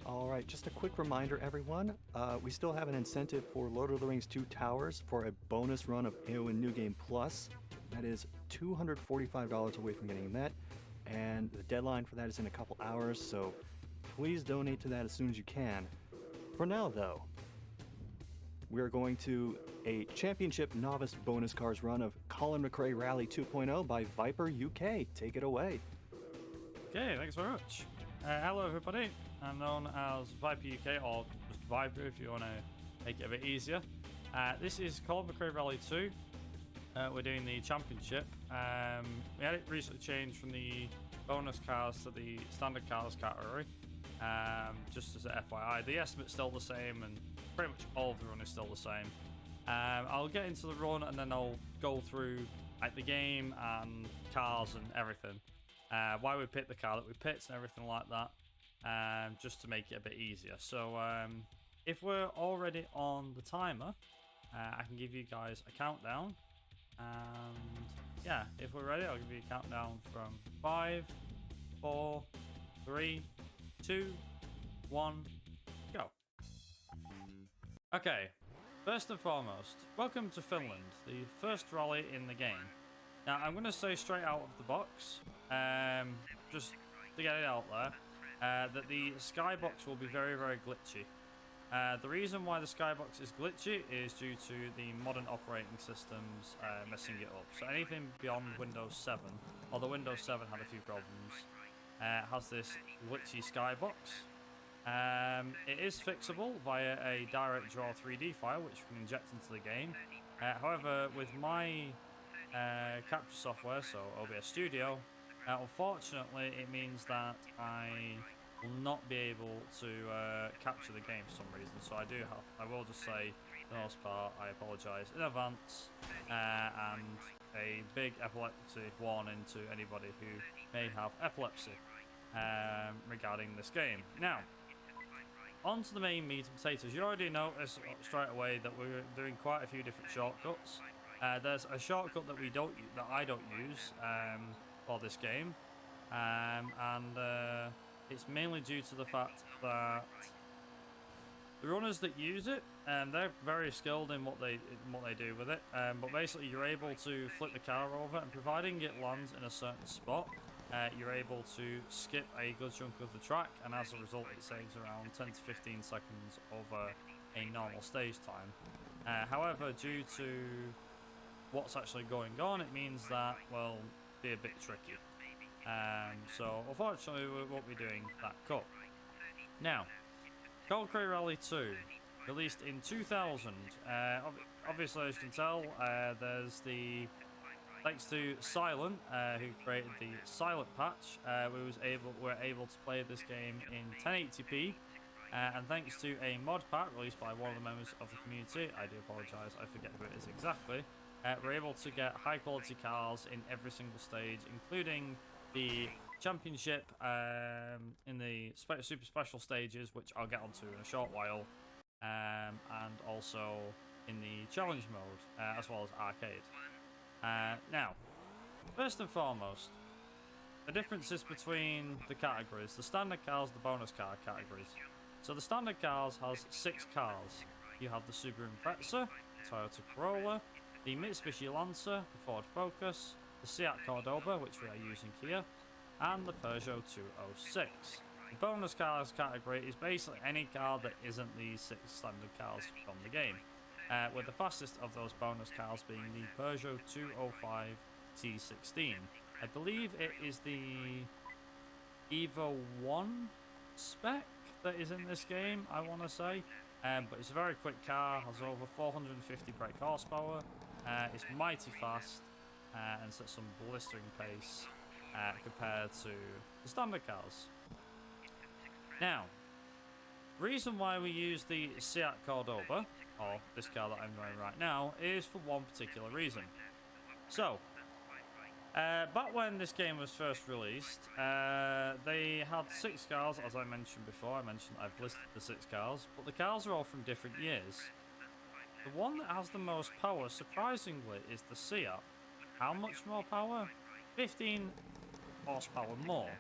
Alright, just a quick reminder, everyone. We still have an incentive for Lord of the Rings 2 Towers for a bonus run of AON New Game Plus. That is $245 away from getting that, and the deadline for that is in a couple hours, so please donate to that as soon as you can. For now, though, we're going to a Championship Novice bonus cars run of Colin McRae Rally 2.0 by Viper UK. Take it away. Okay, thanks very much. Hello everybody, I'm known as Viper UK, or just Viper if you want to make it a bit easier. This is Colin McRae Rally 2. We're doing the championship. We had it recently changed from the bonus cars to the standard cars category. Just as a FYI, the estimate's still the same and pretty much all of the run is still the same. I'll get into the run and then I'll go through like the game and cars and everything. Why we picked the car that we picked and everything like that, just to make it a bit easier. So if we're already on the timer, I can give you guys a countdown, and yeah, if we're ready, I'll give you a countdown from 5, 4, 3, 2, 1, go. Okay, first and foremost, welcome to Finland, the first rally in the game. Now, I'm going to say straight out of the box, just to get it out there, that the skybox will be very, very glitchy. The reason why the skybox is glitchy is due to the modern operating systems messing it up. So anything beyond Windows 7, although Windows 7 had a few problems, has this glitchy skybox. It is fixable via a direct draw 3D file, which we can inject into the game. However, with my capture software, so OBS Studio, unfortunately it means that I will not be able to capture the game for some reason. So I will just say, for the most part, I apologise in advance, and a big epilepsy warning to anybody who may have epilepsy regarding this game. Now, on to the main meat and potatoes. You already noticed straight away that we're doing quite a few different shortcuts. There's a shortcut that I don't use for this game, and it's mainly due to the fact that the runners that use it, they're very skilled in what they do with it. But basically, you're able to flip the car over, and providing it lands in a certain spot, you're able to skip a good chunk of the track, and as a result, it saves around 10 to 15 seconds over a normal stage time. However, due to what's actually going on, it means that, well, be a bit tricky. So unfortunately we won't be doing that cut. Now, Colin McRae Rally 2, released in 2000. Obviously, as you can tell, there's the thanks to Silent, who created the Silent patch, we're able to play this game in 1080p. And thanks to a mod pack released by one of the members of the community, I do apologise, I forget who it is exactly, we're able to get high quality cars in every single stage, including the championship in the super special stages, which I'll get onto in a short while, and also in the challenge mode, as well as arcade. Now, first and foremost, the differences between the categories, the standard cars, the bonus car categories. So the standard cars has 6 cars. You have the Subaru Impreza, Toyota Corolla, the Mitsubishi Lancer, the Ford Focus, the Seat Cordoba, which we are using here, and the Peugeot 206. The bonus cars category is basically any car that isn't the 6 standard cars from the game, with the fastest of those bonus cars being the Peugeot 205 T16. I believe it is the Evo 1 spec that is in this game, I want to say. But it's a very quick car, has over 450 brake horsepower, it's mighty fast, and sets some blistering pace compared to the standard cars. Now, reason why we use the Seat Cordoba, or this car that I'm running right now, is for one particular reason. So, back when this game was first released, they had 6 cars, as I mentioned before. I've listed the 6 cars, but the cars are all from different years. The one that has the most power, surprisingly, is the Seat. How much more power? 15 horsepower more.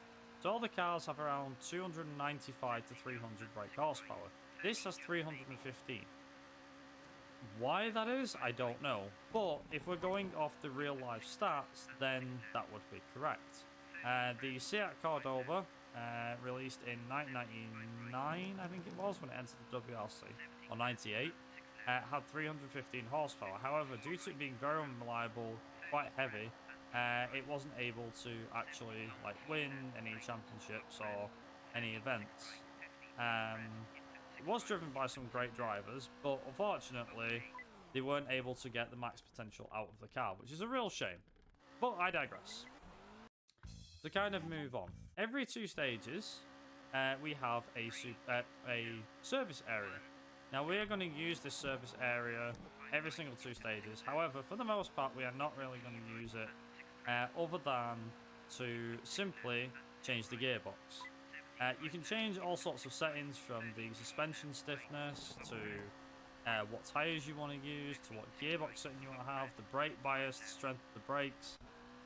So all the cars have around 295 to 300 brake horsepower. This has 315. Why that is, I don't know. But if we're going off the real life stats, then that would be correct. The Seat Cordoba, released in 1999, I think it was, when it entered the WRC, or 98, had 315 horsepower. However, due to it being very unreliable, quite heavy, it wasn't able to actually win any championships or any events. It was driven by some great drivers, but unfortunately, they weren't able to get the max potential out of the car, which is a real shame. But I digress. To kind of move on, every 2 stages, we have a service area. Now, we are going to use this service area every single 2 stages. However, for the most part, we are not really going to use it other than to simply change the gearbox. You can change all sorts of settings, from the suspension stiffness to what tyres you want to use, to what gearbox setting you want to have, the brake bias, the strength of the brakes.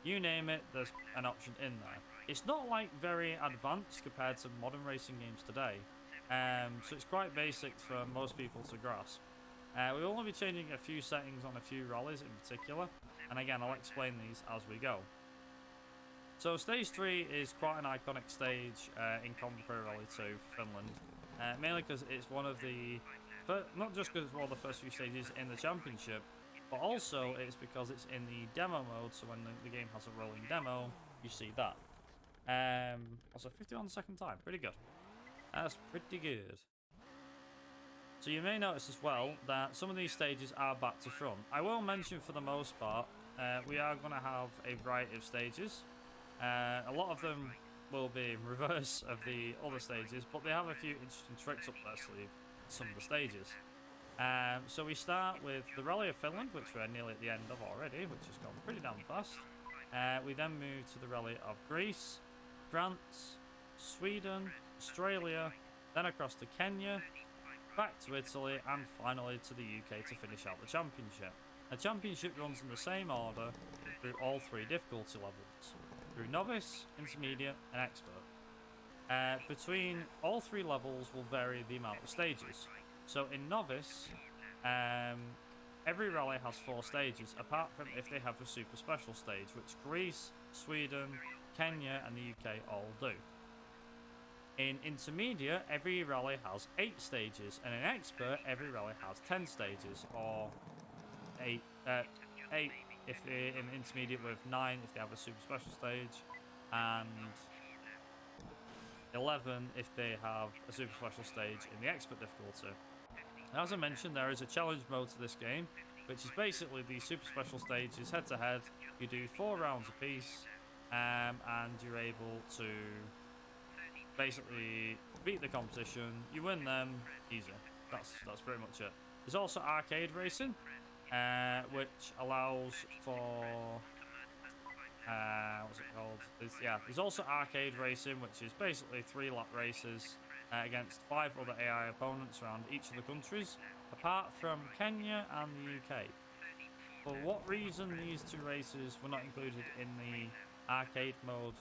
You name it, there's an option in there. It's not very advanced compared to modern racing games today, so it's quite basic for most people to grasp. We'll only be changing a few settings on a few rallies in particular, and again I'll explain these as we go. So stage 3 is quite an iconic stage in Common Pro Rally 2 Finland, mainly because it's one of the, not just because it's one of the first few stages in the championship, but also it's because it's in the demo mode, so when the game has a rolling demo, you see that. Also 51 second time, pretty good. That's pretty good. So you may notice as well that some of these stages are back to front. I will mention for the most part, we are going to have a variety of stages. A lot of them will be in reverse of the other stages, but they have a few interesting tricks up their sleeve, some of the stages. So we start with the Rally of Finland, which we're nearly at the end of already, which has gone pretty damn fast. We then move to the Rally of Greece, France, Sweden, Australia, then across to Kenya, back to Italy, and finally to the UK to finish out the championship. The championship runs in the same order through all 3 difficulty levels, through Novice, Intermediate, and Expert. Between all 3 levels will vary the amount of stages. So in Novice, every rally has 4 stages, apart from if they have a super special stage, which Greece, Sweden, Kenya, and the UK all do. In Intermediate, every rally has 8 stages, and in Expert, every rally has 10 stages, or 8 if they're in Intermediate, with 9 if they have a super special stage, and 11 if they have a super special stage in the Expert difficulty. As I mentioned, there is a challenge mode to this game, which is basically the super special stages head to head. You do 4 rounds apiece, and you're able to basically beat the competition. You win them easy. That's pretty much it. There's also arcade racing, which allows for what's it called? There's also arcade racing, which is basically 3-lap races against 5 other AI opponents around each of the countries, apart from Kenya and the UK. For what reason these 2 races were not included in the arcade mode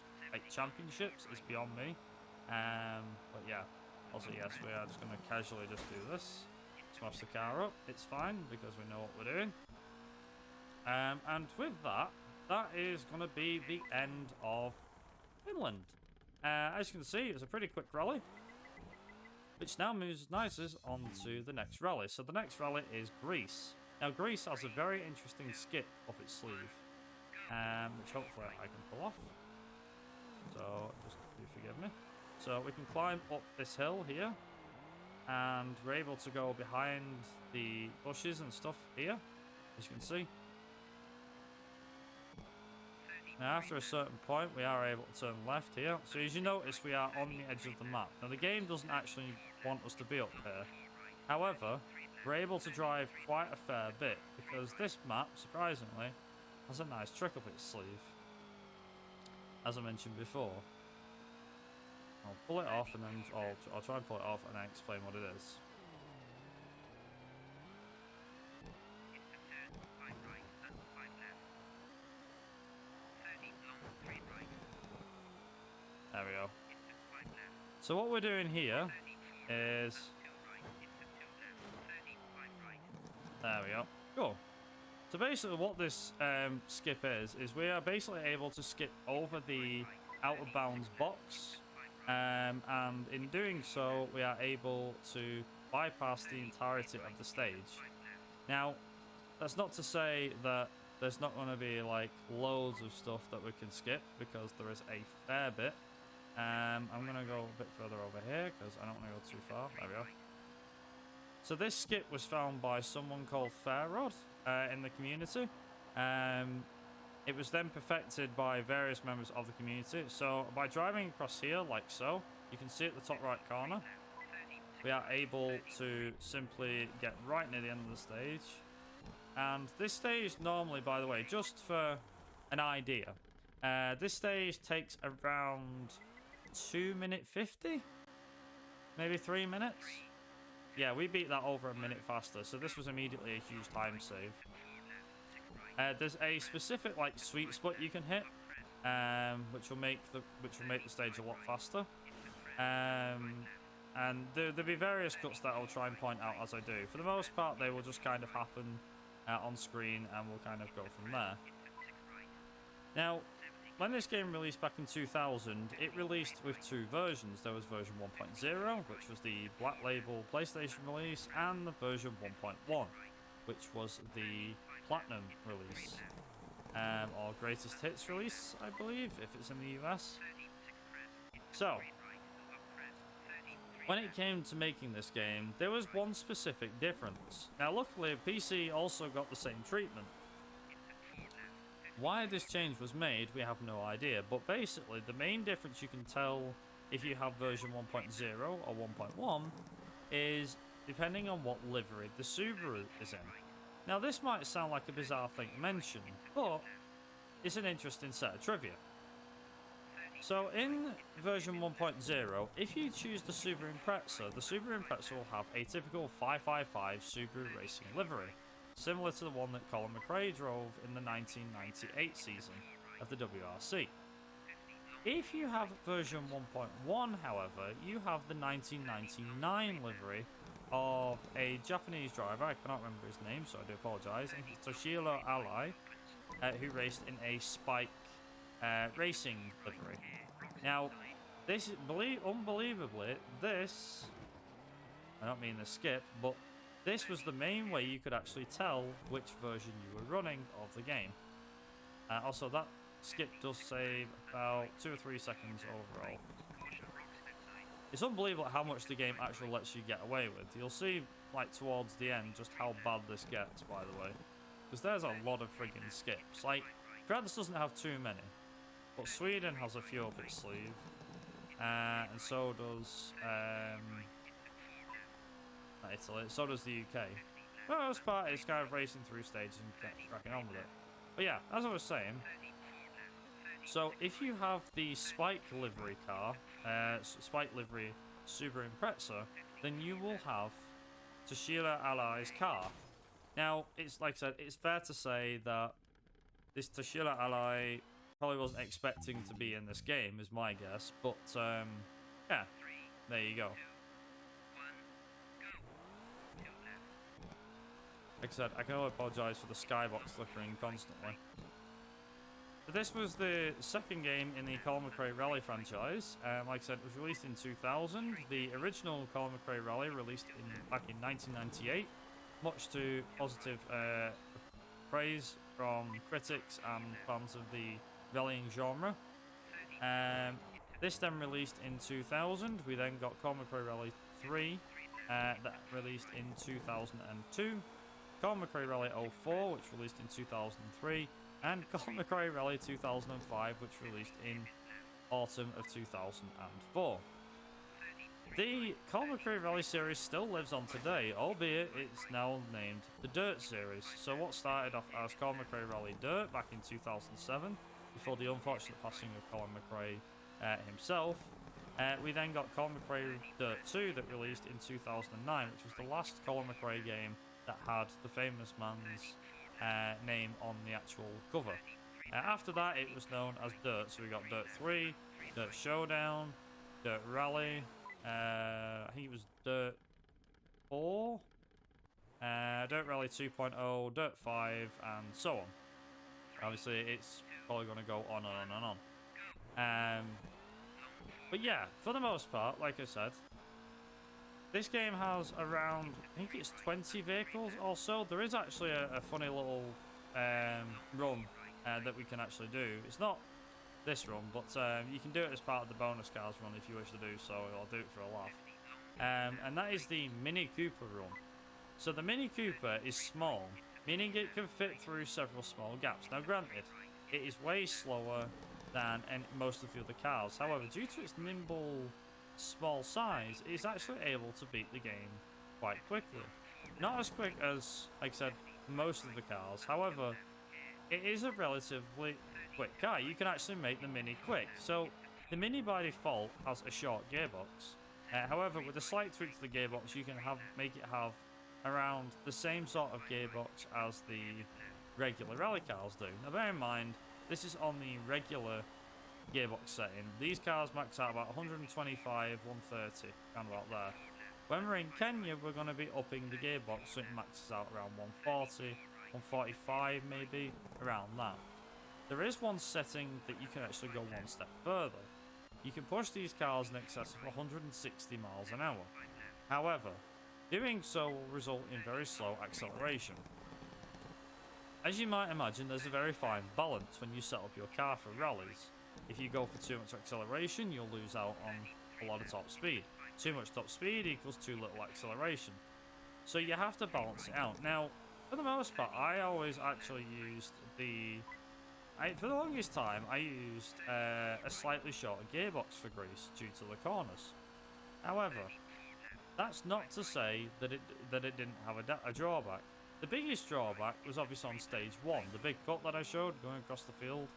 championships is beyond me. But yeah, also yes, we are just going to casually just do this. Smash the car up. It's fine because we know what we're doing. And with that, that is going to be the end of Finland. As you can see, it's a pretty quick rally, which now moves nicely on to the next rally. So the next rally is Greece. Now Greece has a very interesting skip up its sleeve, which hopefully I can pull off. So just do forgive me. So we can climb up this hill here, and we're able to go behind the bushes and stuff here, as you can see. Now after a certain point we are able to turn left here. So as you notice, we are on the edge of the map. Now the game doesn't actually want us to be up here. However, we're able to drive quite a fair bit, because this map, surprisingly, has a nice trick up its sleeve, as I mentioned before. I'll pull it off and then I'll try and pull it off and then explain what it is. There we go. So what we're doing here is... There we go. Cool. So basically what this skip is we are basically able to skip over the out of bounds box. And in doing so, we are able to bypass the entirety of the stage. Now, that's not to say that there's not going to be like loads of stuff that we can skip, because there is a fair bit. I'm going to go a bit further over here because I don't want to go too far. There we go. So this skip was found by someone called Fairrod in the community. It was then perfected by various members of the community. So by driving across here like so, you can see at the top right corner, we are able to simply get right near the end of the stage. And this stage normally, by the way, just for an idea, this stage takes around 2 minutes 50, maybe 3 minutes. Yeah, we beat that over a minute faster, so this was immediately a huge time save. There's a specific like sweet spot you can hit, which will make the stage a lot faster. And there'll be various cuts that I'll try and point out as I do. For the most part, they will just kind of happen on screen, and we'll kind of go from there. Now, when this game released back in 2000, it released with 2 versions. There was version 1.0, which was the Black Label PlayStation release, and the version 1.1, which was the Platinum release, or Greatest Hits release, I believe, if it's in the US. So, when it came to making this game, there was one specific difference. Now, luckily, PC also got the same treatment. Why this change was made, we have no idea, but basically, the main difference you can tell if you have version 1.0 or 1.1 is depending on what livery the Subaru is in. Now, this might sound like a bizarre thing to mention, but it's an interesting set of trivia. So, in version 1.0, if you choose the Subaru Impreza will have a typical 555 Subaru racing livery, similar to the one that Colin McRae drove in the 1998 season of the WRC. If you have version 1.1, however, you have the 1999 livery of a Japanese driver, I cannot remember his name, so I do apologise, Toshiro Arai, who raced in a Spike racing livery. Now, this, unbelievably, this, I don't mean the skip, but this was the main way you could actually tell which version you were running of the game. Also, that skip does save about 2 or 3 seconds overall. It's unbelievable how much the game actually lets you get away with. You'll see, like, towards the end, just how bad this gets, by the way. Because there's a lot of friggin' skips. Like, France doesn't have too many, but Sweden has a few up its sleeve. And so does Italy, so does the UK. For the most part, it's kind of racing through stages and cracking on with it. But yeah, as I was saying, so if you have the Spike livery car, Spike livery Subaru Impreza, then you will have Toshiro Arai's car. Now, it's like I said, it's fair to say that this Toshiro Arai probably wasn't expecting to be in this game, is my guess. But yeah, there you go. Like I said, I can only apologise for the skybox flickering constantly. So this was the second game in the Colin McRae Rally franchise. Like I said, it was released in 2000. The original Colin McRae Rally released back in 1998, much to positive praise from critics and fans of the rallying genre. This then released in 2000. We then got Colin McRae Rally 3 that released in 2002. Colin McRae Rally 04, which released in 2003, and Colin McRae Rally 2005, which released in autumn of 2004. The Colin McRae Rally series still lives on today, albeit it's now named the Dirt series. So what started off as Colin McRae Rally Dirt back in 2007, before the unfortunate passing of Colin McRae himself, we then got Colin McRae Dirt 2 that released in 2009, which was the last Colin McRae game that had the famous man's name on the actual cover. After that, it was known as Dirt, so we got Dirt 3, Dirt Showdown, Dirt Rally. I think it was Dirt 4. Dirt Rally 2.0, Dirt 5, and so on. Obviously, it's probably going to go on and on and on. But yeah, for the most part, like I said, this game has around, I think it's 20 vehicles or so. There is actually a funny little run that we can actually do. It's not this run, but you can do it as part of the bonus cars run if you wish to do so, or do it for a laugh. And that is the Mini Cooper run. So the Mini Cooper is small, meaning it can fit through several small gaps. Now granted, it is way slower than most of the other cars. However, due to its nimble, small size, it is actually able to beat the game quite quickly. Not as quick as, like I said, most of the cars. However, it is a relatively quick car. You can actually make the Mini quick. So the Mini by default has a short gearbox. However, with a slight tweak to the gearbox, you can make it have around the same sort of gearbox as the regular rally cars do. Now bear in mind, this is on the regular gearbox setting. These cars max out about 125, 130, around about there. When we're in Kenya, we're going to be upping the gearbox so it maxes out around 140, 145 maybe, around that. There is one setting that you can actually go one step further. You can push these cars in excess of 160 miles an hour. However, doing so will result in very slow acceleration. As you might imagine, there's a very fine balance when you set up your car for rallies. If you go for too much acceleration, you'll lose out on a lot of top speed. Too much top speed equals too little acceleration. So you have to balance it out. Now, for the most part, I always actually used for the longest time, I used a slightly shorter gearbox for grease due to the corners. However, that's not to say that it didn't have a drawback. The biggest drawback was obviously on stage 1, the big cut that I showed going across the field.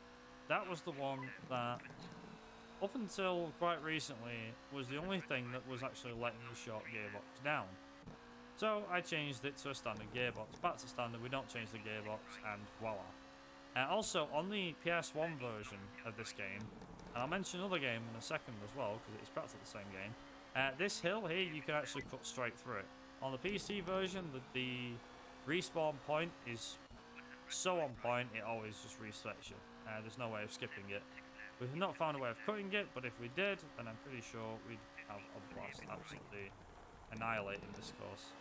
That was the one that, up until quite recently, was the only thing that was actually letting the short gearbox down. So I changed it to a standard gearbox. Back to standard, we don't change the gearbox, and voila. Also, on the PS1 version of this game, and I'll mention another game in a second as well, because it's practically the same game, this hill here, you can actually cut straight through it. On the PC version, the respawn point is so on point, it always just resets you. There's no way of skipping it. We've not found a way of cutting it, but if we did, then I'm pretty sure we'd have a blast absolutely annihilating this course.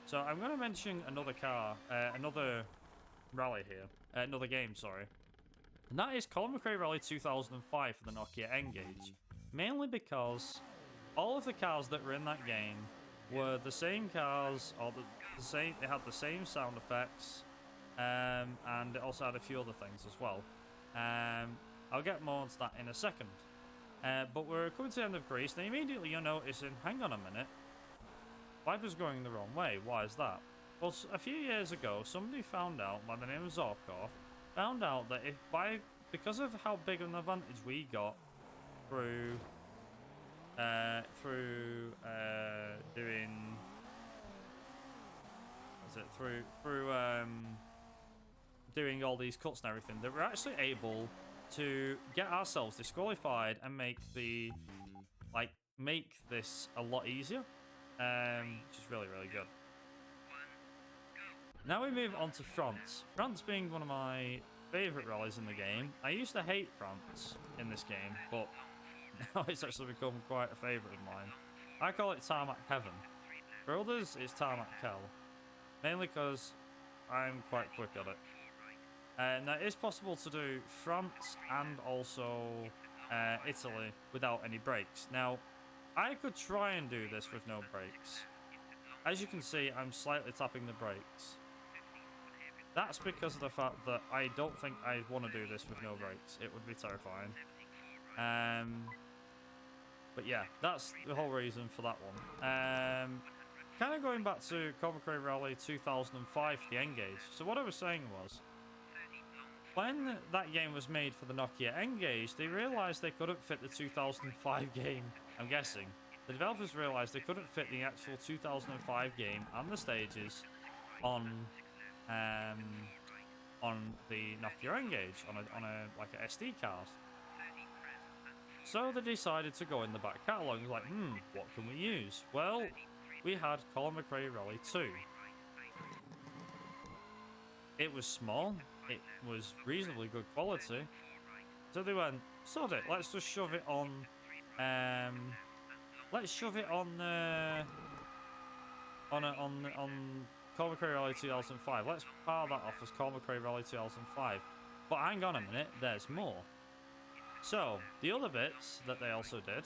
So I'm going to mention another car, another rally here, another game, sorry. And that is Colin McRae Rally 2005 for the Nokia N-Gage. Mainly because all of the cars that were in that game were the same cars, or the same. They had the same sound effects, and it also had a few other things as well. I'll get more into that in a second. But we're coming to the end of Greece. Now immediately you're noticing, hang on a minute, Viper's going the wrong way. Why is that? Well, a few years ago, somebody found out, by the name of Zorkov, found out that because of how big an advantage we got through doing all these cuts and everything, that we're actually able to get ourselves disqualified and make this a lot easier, which is really, really good. Now we move on to France. France being one of my favourite rallies in the game. I used to hate France in this game, but now it's actually become quite a favourite of mine. I call it Tarmac Heaven. For others, it's Tarmac Hell. Mainly because I'm quite quick at it. Now, it is possible to do France and also Italy without any brakes. Now, I could try and do this with no brakes. As you can see, I'm slightly tapping the brakes. That's because of the fact that I don't think I'd want to do this with no brakes. It would be terrifying. But yeah, that's the whole reason for that one. Kind of going back to Colin McRae Rally 2005 for the N-Gage. So what I was saying was, when that game was made for the Nokia N-Gage, they realised they couldn't fit the 2005 game, I'm guessing. The developers realised they couldn't fit the actual 2005 game and the stages on the Nokia N-Gage, on a like a SD card. So they decided to go in the back catalogue. Like, what can we use? Well, we had Colin McRae Rally 2. It was small. It was reasonably good quality. So they went, sod it, let's just shove it on. Let's shove it on Colin McRae Rally 2005. Let's power that off as Colin McRae Rally 2005. But hang on a minute, there's more. So the other bits that they also did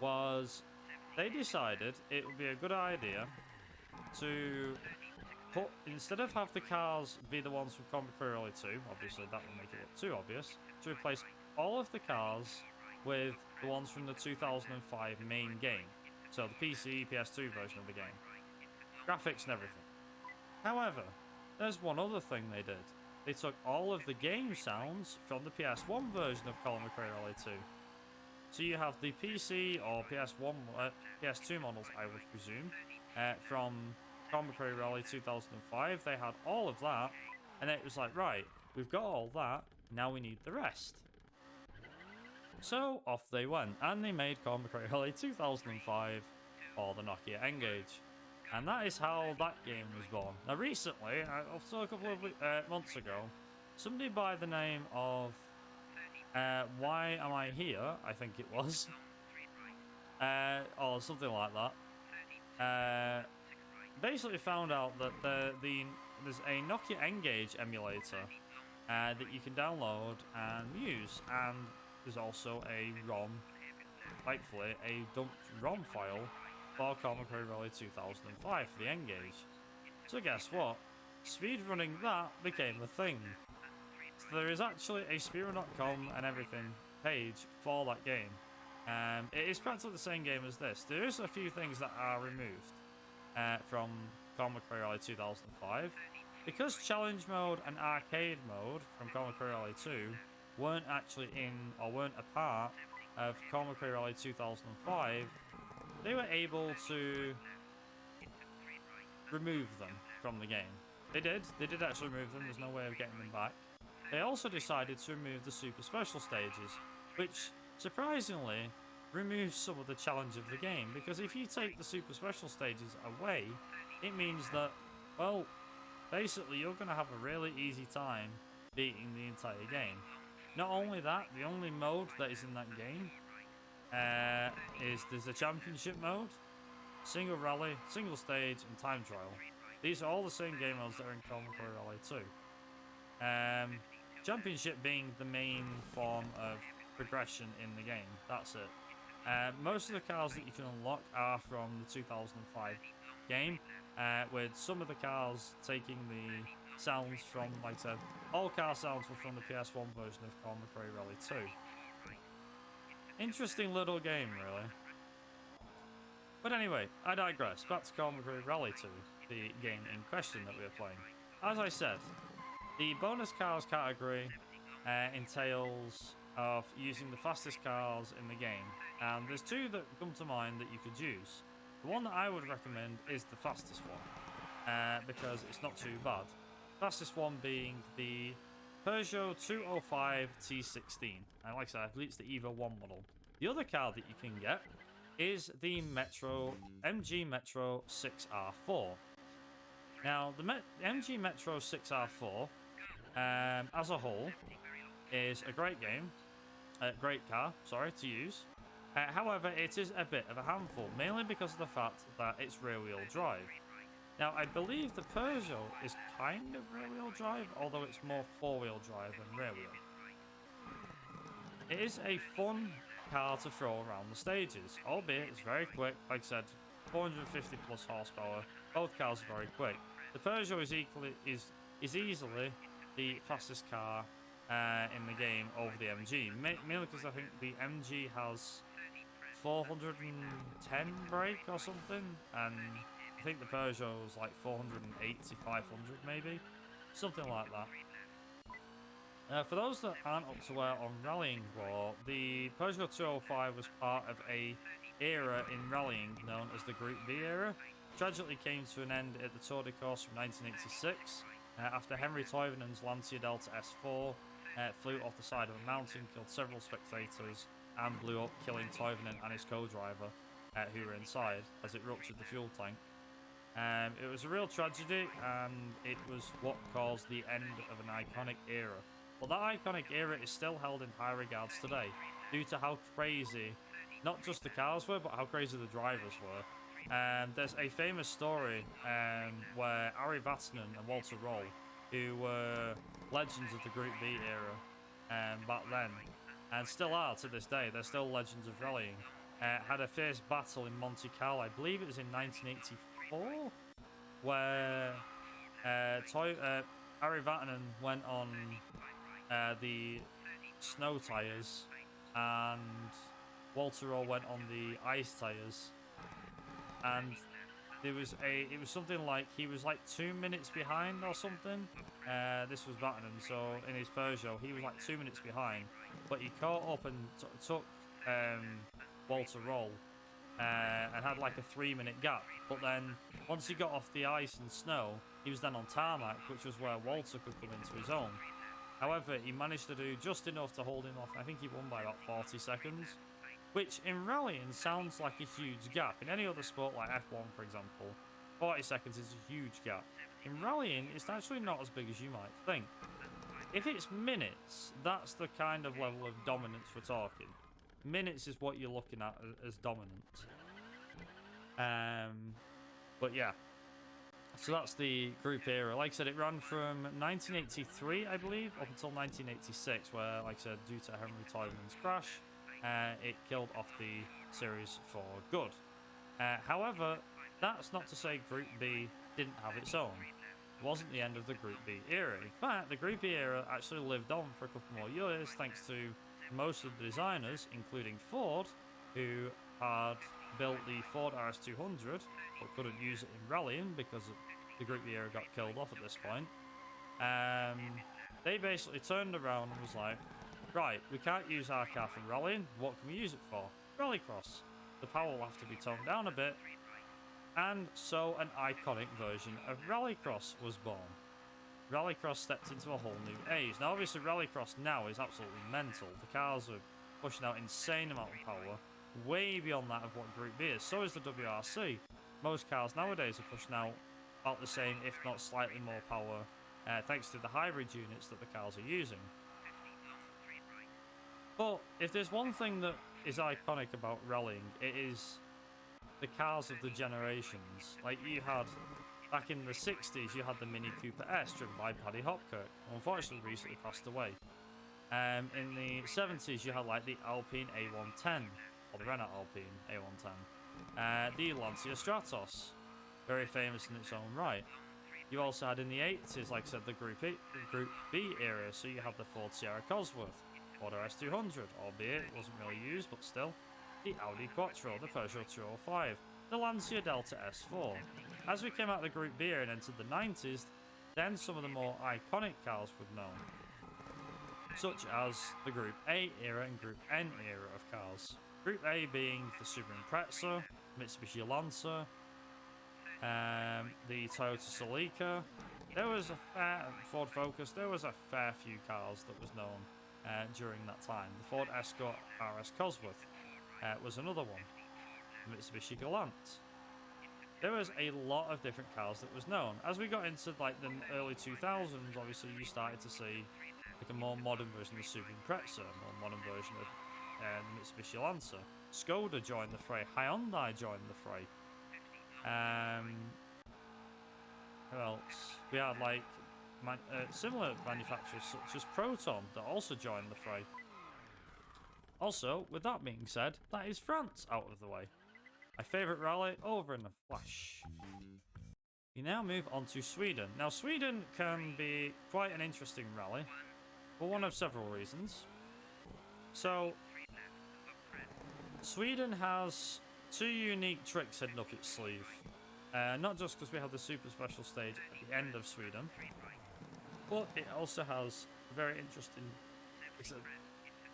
was they decided it would be a good idea to put, instead of have the cars be the ones from Colin McRae Rally 2, obviously that would make it look too obvious, to replace all of the cars with the ones from the 2005 main game. So the PC, PS2 version of the game. Graphics and everything. However, there's one other thing they did. They took all of the game sounds from the PS1 version of Colin McRae Rally 2. So you have the PC or PS2 models, I would presume, from Colin McRae Rally 2005. They had all of that, and it was like, right, we've got all that, now we need the rest. So off they went, and they made Colin McRae Rally 2005 for the Nokia N-Gage. And that is how that game was born. Now recently, also a couple of months ago, somebody by the name of Why Am I Here, I think it was, or something like that, basically found out that there's a Nokia N-Gage emulator that you can download and use, and there's also a ROM, thankfully, a dumped ROM file for Colin McRae Rally 2005 for the N-Gage. So guess what? Speedrunning that became a thing. So there is actually a speedrun.com and everything page for that game. It is practically the same game as this. There is a few things that are removed from Colin McRae Rally 2005. Because challenge mode and arcade mode from Colin McRae Rally 2 weren't actually in, or weren't a part of Colin McRae Rally 2005, they were able to remove them from the game. They did actually remove them, there's no way of getting them back. They also decided to remove the super special stages, which surprisingly removes some of the challenge of the game, because if you take the super special stages away, it means that, well, basically you're going to have a really easy time beating the entire game. Not only that, the only mode that is in that game there's the championship mode, single rally, single stage, and time trial. These are all the same game modes that are in Colin McRae Rally 2. Championship being the main form of progression in the game. That's it. Most of the cars that you can unlock are from the 2005 game, with some of the cars taking the sounds from, like I said, all car sounds were from the PS1 version of Colin McRae Rally 2. Interesting little game, really. But anyway, I digress. Back to Colin McRae Rally 2, the game in question that we are playing. As I said, the bonus cars category entails of using the fastest cars in the game. And there's two that come to mind that you could use. The one that I would recommend is the fastest one, because it's not too bad. Fastest one being the Peugeot 205 T16. And like I said, I believe it's the Evo 1 model. The other car that you can get is the MG Metro 6R4. Now, the MG Metro 6R4, as a whole, is a great game, great car, sorry, to use. However, it is a bit of a handful, mainly because of the fact that it's rear-wheel drive. Now, I believe the Peugeot is kind of rear-wheel drive, although it's more four-wheel drive than rear-wheel. It is a fun car to throw around the stages, albeit it's very quick. Like I said, 450 plus horsepower. Both cars are very quick. The Peugeot is easily the fastest car in the game over the MG, mainly because I think the MG has 410 brake or something, and I think the Peugeot was like 480, 500 maybe, something like that. For those that aren't up to where on rallying war, the Peugeot 205 was part of a era in rallying known as the Group B era. Tragically came to an end at the Tour de Corse from 1986 after Henry Toivonen's Lancia Delta S4 flew off the side of a mountain, killed several spectators, and blew up, killing Toivonen and his co-driver, who were inside, as it ruptured the fuel tank. It was a real tragedy, and it was what caused the end of an iconic era. But that iconic era is still held in high regards today, due to how crazy, not just the cars were, but how crazy the drivers were. There's a famous story where Ari Vatanen and Walter Roll, who were legends of the Group B era back then, and still are to this day, they're still legends of rallying, had a fierce battle in Monte Carlo, I believe it was in 1984, where Ari Vatanen went on the snow tyres and Walter Roll went on the ice tyres, and it was something like he was like 2 minutes behind or something. This was Vatanen, so in his Peugeot he was like 2 minutes behind, but he caught up and took Walter Roll and had like a 3-minute gap. But then once he got off the ice and snow, he was then on tarmac, which was where Walter could come into his own. However, he managed to do just enough to hold him off. I think he won by about 40 seconds, which in rallying sounds like a huge gap. In any other sport like F1, for example, 40 seconds is a huge gap. In rallying, it's actually not as big as you might think. If it's minutes, that's the kind of level of dominance we're talking. Minutes is what you're looking at as dominant. But yeah. So that's the group era. Like I said, it ran from 1983, I believe, up until 1986, where, like I said, due to Henry Toivonen's crash, it killed off the series for good. However, that's not to say Group B didn't have its own. It wasn't the end of the Group B era. In fact, the Group B era actually lived on for a couple more years, thanks to most of the designers, including Ford, who had built the Ford RS200, but couldn't use it in rallying because the Group B era got killed off at this point. They basically turned around and was like, right, we can't use our car for rallying, what can we use it for? Rallycross. The power will have to be toned down a bit, and so an iconic version of Rallycross was born. Rallycross stepped into a whole new age. Now obviously Rallycross now is absolutely mental. The cars are pushing out insane amount of power, way beyond that of what Group B is. So is the WRC. Most cars nowadays are pushing out about the same, if not slightly more power, thanks to the hybrid units that the cars are using. But if there's one thing that is iconic about rallying, it is the cars of the generations. Like you had, back in the 60s, you had the Mini Cooper S driven by Paddy Hopkirk, who unfortunately recently passed away. In the 70s, you had like the Alpine A110, or the Renault Alpine A110. The Lancia Stratos, very famous in its own right. You also had in the 80s, like I said, the Group B era, so you had the Ford Sierra Cosworth, Ford RS200, albeit it wasn't really used, but still. The Audi Quattro, the Peugeot 205, the Lancia Delta S4. As we came out of the Group B era and entered the 90s, then some of the more iconic cars were known, such as the Group A era and Group N era of cars. Group A being the Subaru Impreza, Mitsubishi Lancer, the Toyota Celica. There was a Ford Focus. There was a fair few cars that was known during that time. The Ford Escort RS Cosworth was another one. Mitsubishi Galant. There was a lot of different cars that was known. As we got into like the early 2000s, obviously you started to see like a more modern version of the Subaru Impreza, a more modern version of Mitsubishi Lancer. Skoda joined the fray. Hyundai joined the fray. Who else? We had like similar manufacturers such as Proton that also joined the fray. Also, with that being said, that is France out of the way. My favourite rally over in a flash. We now move on to Sweden. Now Sweden can be quite an interesting rally for one of several reasons. So Sweden has two unique tricks hidden up its sleeve. Not just because we have the super special stage at the end of Sweden, but it also has very interesting,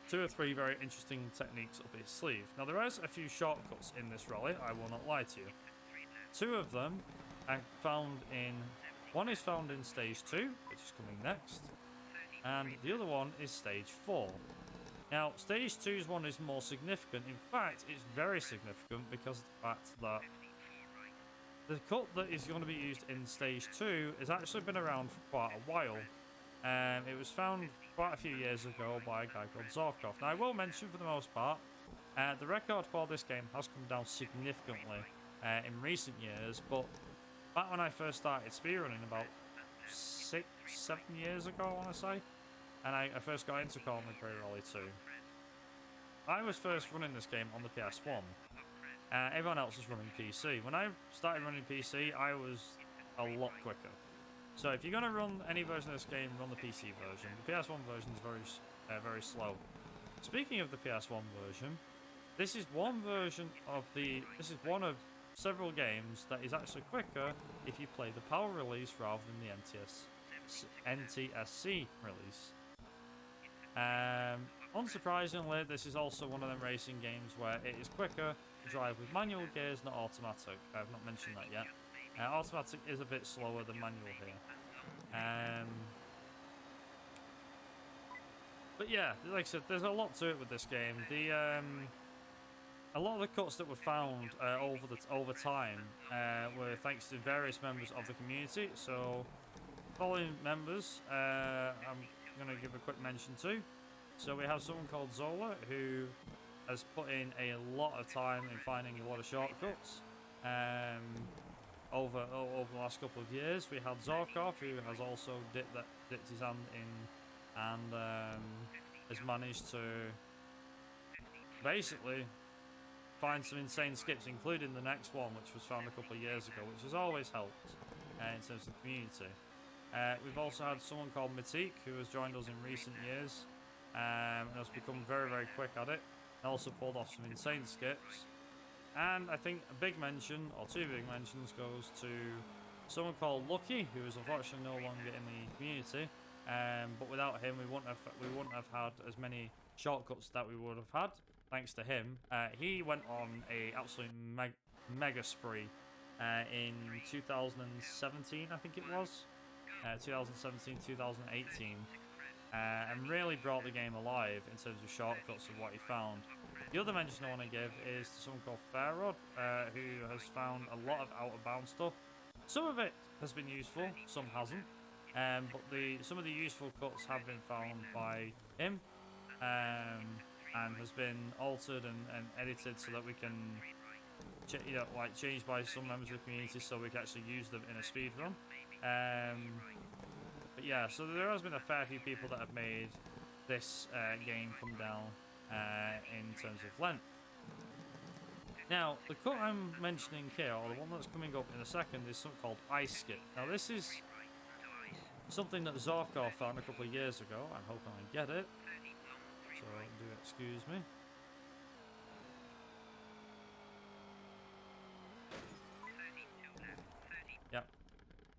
two or three very interesting techniques up its sleeve. Now there is a few shortcuts in this rally, I will not lie to you. Two of them are found in, one is found in stage 2, which is coming next, and the other one is stage 4. Now, Stage 2's one is more significant. In fact, it's very significant because of the fact that the cut that is going to be used in Stage 2 has actually been around for quite a while. It was found quite a few years ago by a guy called Zorkov. Now, I will mention for the most part, the record for this game has come down significantly in recent years, but back when I first started speedrunning about 6-7 years ago, I want to say, and I first got into Colin McRae Rally 2, I was first running this game on the PS1. Everyone else was running PC. When I started running PC, I was a lot quicker. So if you're going to run any version of this game, run the PC version. The PS1 version is very slow. Speaking of the PS1 version, this is one of several games that is actually quicker if you play the PAL release rather than the NTSC release. Unsurprisingly, this is also one of them racing games where it is quicker to drive with manual gears, not automatic. I've not mentioned that yet. Automatic is a bit slower than manual here. But yeah, like I said, there's a lot to it with this game. A lot of the cuts that were found over time were thanks to various members of the community. So, following members, I'm going to give a quick mention to. So we have someone called Zola who has put in a lot of time in finding a lot of shortcuts over the last couple of years. We had Zorkov, who has also dipped his hand in and has managed to basically find some insane skips, including the next one, which was found a couple of years ago, which has always helped in terms of the community. We've also had someone called Matik, who has joined us in recent years and has become very quick at it, and also pulled off some insane skips. And I think a big mention, or two big mentions, goes to someone called Lucky, who is unfortunately no longer in the community. But without him, we wouldn't have had as many shortcuts that we would have had. Thanks to him, he went on a absolute mega spree in 2017, I think it was, 2017, 2018, and really brought the game alive in terms of shortcuts and what he found. The other mention I want to give is to someone called Fairrod, who has found a lot of out-of-bound stuff. Some of it has been useful, some hasn't, but some of the useful cuts have been found by him, and has been altered and edited so that we can, changed by some members of the community so we can actually use them in a speed run. But yeah, so there has been a fair few people that have made this game come down in terms of length. Now, the cut I'm mentioning here, or the one that's coming up in a second, is something called Ice Skip. Now, this is something that Zorkov found a couple of years ago. I'm hoping I get it. So, do excuse me. Yep.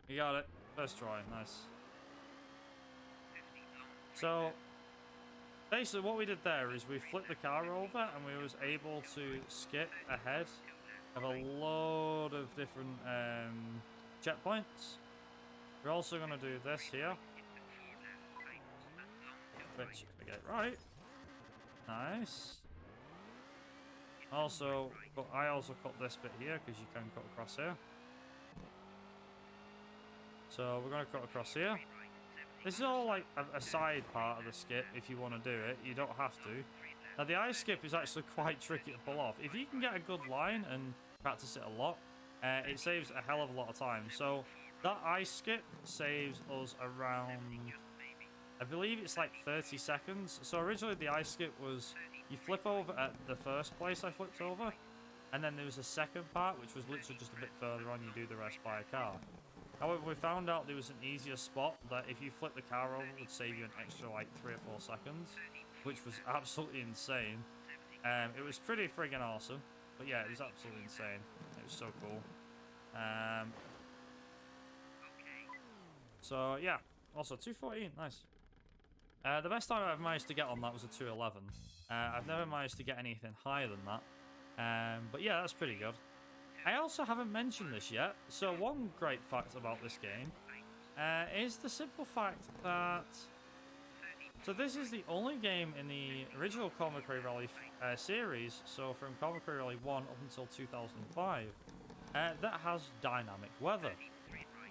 You got it. First try. Nice. So, basically what we did there is we flipped the car over and we was able to skip ahead of a load of different checkpoints. We're also going to do this here, which, if I get it right, nice. Also, but I also cut this bit here because you can cut across here. So we're going to cut across here. This is all like a side part of the skip if you want to do it. You don't have to. Now the ice skip is actually quite tricky to pull off. If you can get a good line and practice it a lot, it saves a hell of a lot of time. So that ice skip saves us around, I believe it's like 30 seconds. So originally the ice skip was, you flip over at the first place I flipped over, and then there was a second part which was literally just a bit further on, you do the rest by a car. However, we found out there was an easier spot that if you flip the car over would save you an extra like 3 or 4 seconds, which was absolutely insane. It was pretty friggin' awesome, but yeah, it was absolutely insane. It was so cool. So yeah, also 214, nice. The best time I've managed to get on that was a 211. I've never managed to get anything higher than that. But yeah, that's pretty good. I also haven't mentioned this yet, so one great fact about this game is the simple fact that So this is the only game in the original Colin McRae Rally series, so from Colin McRae Rally 1 up until 2005, that has dynamic weather.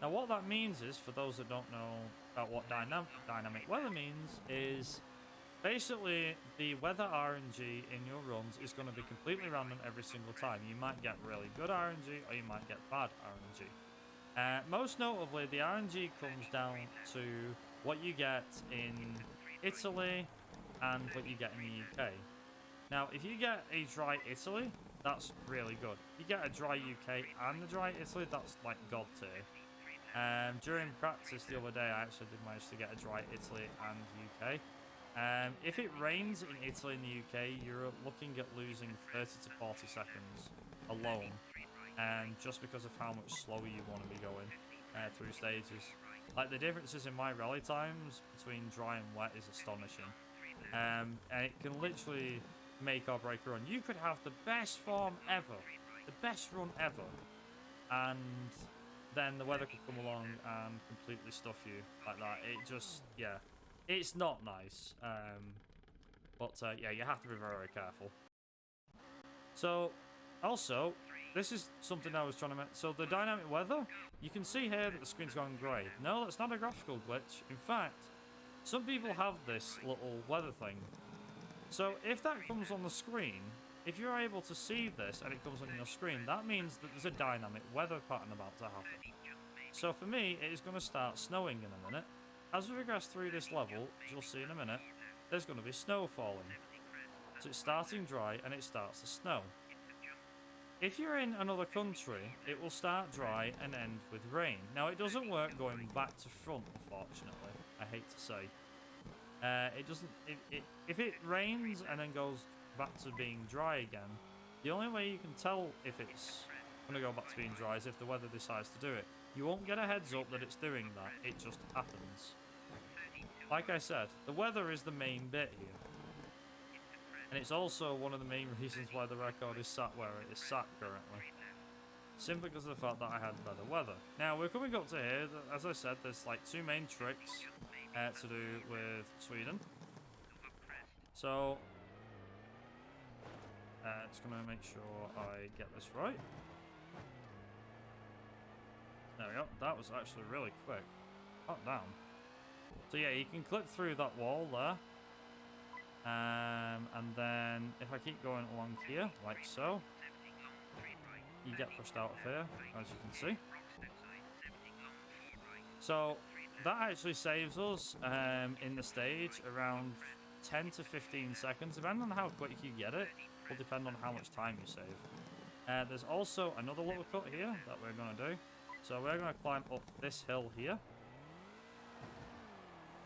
Now what that means is, for those that don't know about what dynamic weather means, is basically the weather RNG in your runs is going to be completely random every single time. You might get really good RNG or you might get bad RNG. Most notably, the RNG comes down to what you get in Italy and what you get in the UK. Now, if you get a dry Italy, that's really good. If you get a dry UK and a dry Italy, that's like god tier. During practice the other day, I actually did manage to get a dry Italy and UK. If it rains in Italy and the UK, you're looking at losing 30 to 40 seconds alone, just because of how much slower you want to be going through stages. Like, the differences in my rally times between dry and wet is astonishing. And it can literally make or break a run. You could have the best form ever, the best run ever, and then the weather could come along and completely stuff you like that. It just, yeah, it's not nice. Yeah, you have to be very, very careful. So, also, this is something I was trying to mention. So the dynamic weather, you can see here that the screen's gone grey. No, that's not a graphical glitch. In fact, some people have this little weather thing. So if that comes on the screen, if you're able to see this and it comes on your screen, that means that there's a dynamic weather pattern about to happen. So for me, it is going to start snowing in a minute. As we progress through this level, as you'll see in a minute, there's going to be snow falling. So it's starting dry and it starts to snow. If you're in another country, it will start dry and end with rain. Now, it doesn't work going back to front, unfortunately. I hate to say. It doesn't. If it rains and then goes back to being dry again, the only way you can tell if it's going to go back to being dry is if the weather decides to do it. You won't get a heads up that it's doing that. It just happens. Like I said, the weather is the main bit here. And it's also one of the main reasons why the record is sat where it is sat currently. Simply because of the fact that I had better weather. Now, we're coming up to here. As I said, there's like two main tricks to do with Sweden. So, just going to make sure I get this right. There we go. That was actually really quick. Hot down. So yeah, you can clip through that wall there. And then if I keep going along here, like so, you get pushed out of here, as you can see. So that actually saves us in the stage around 10 to 15 seconds, depending on how quick you get it. Will depend on how much time you save. There's also another little cut here that we're going to do. So we're going to climb up this hill here,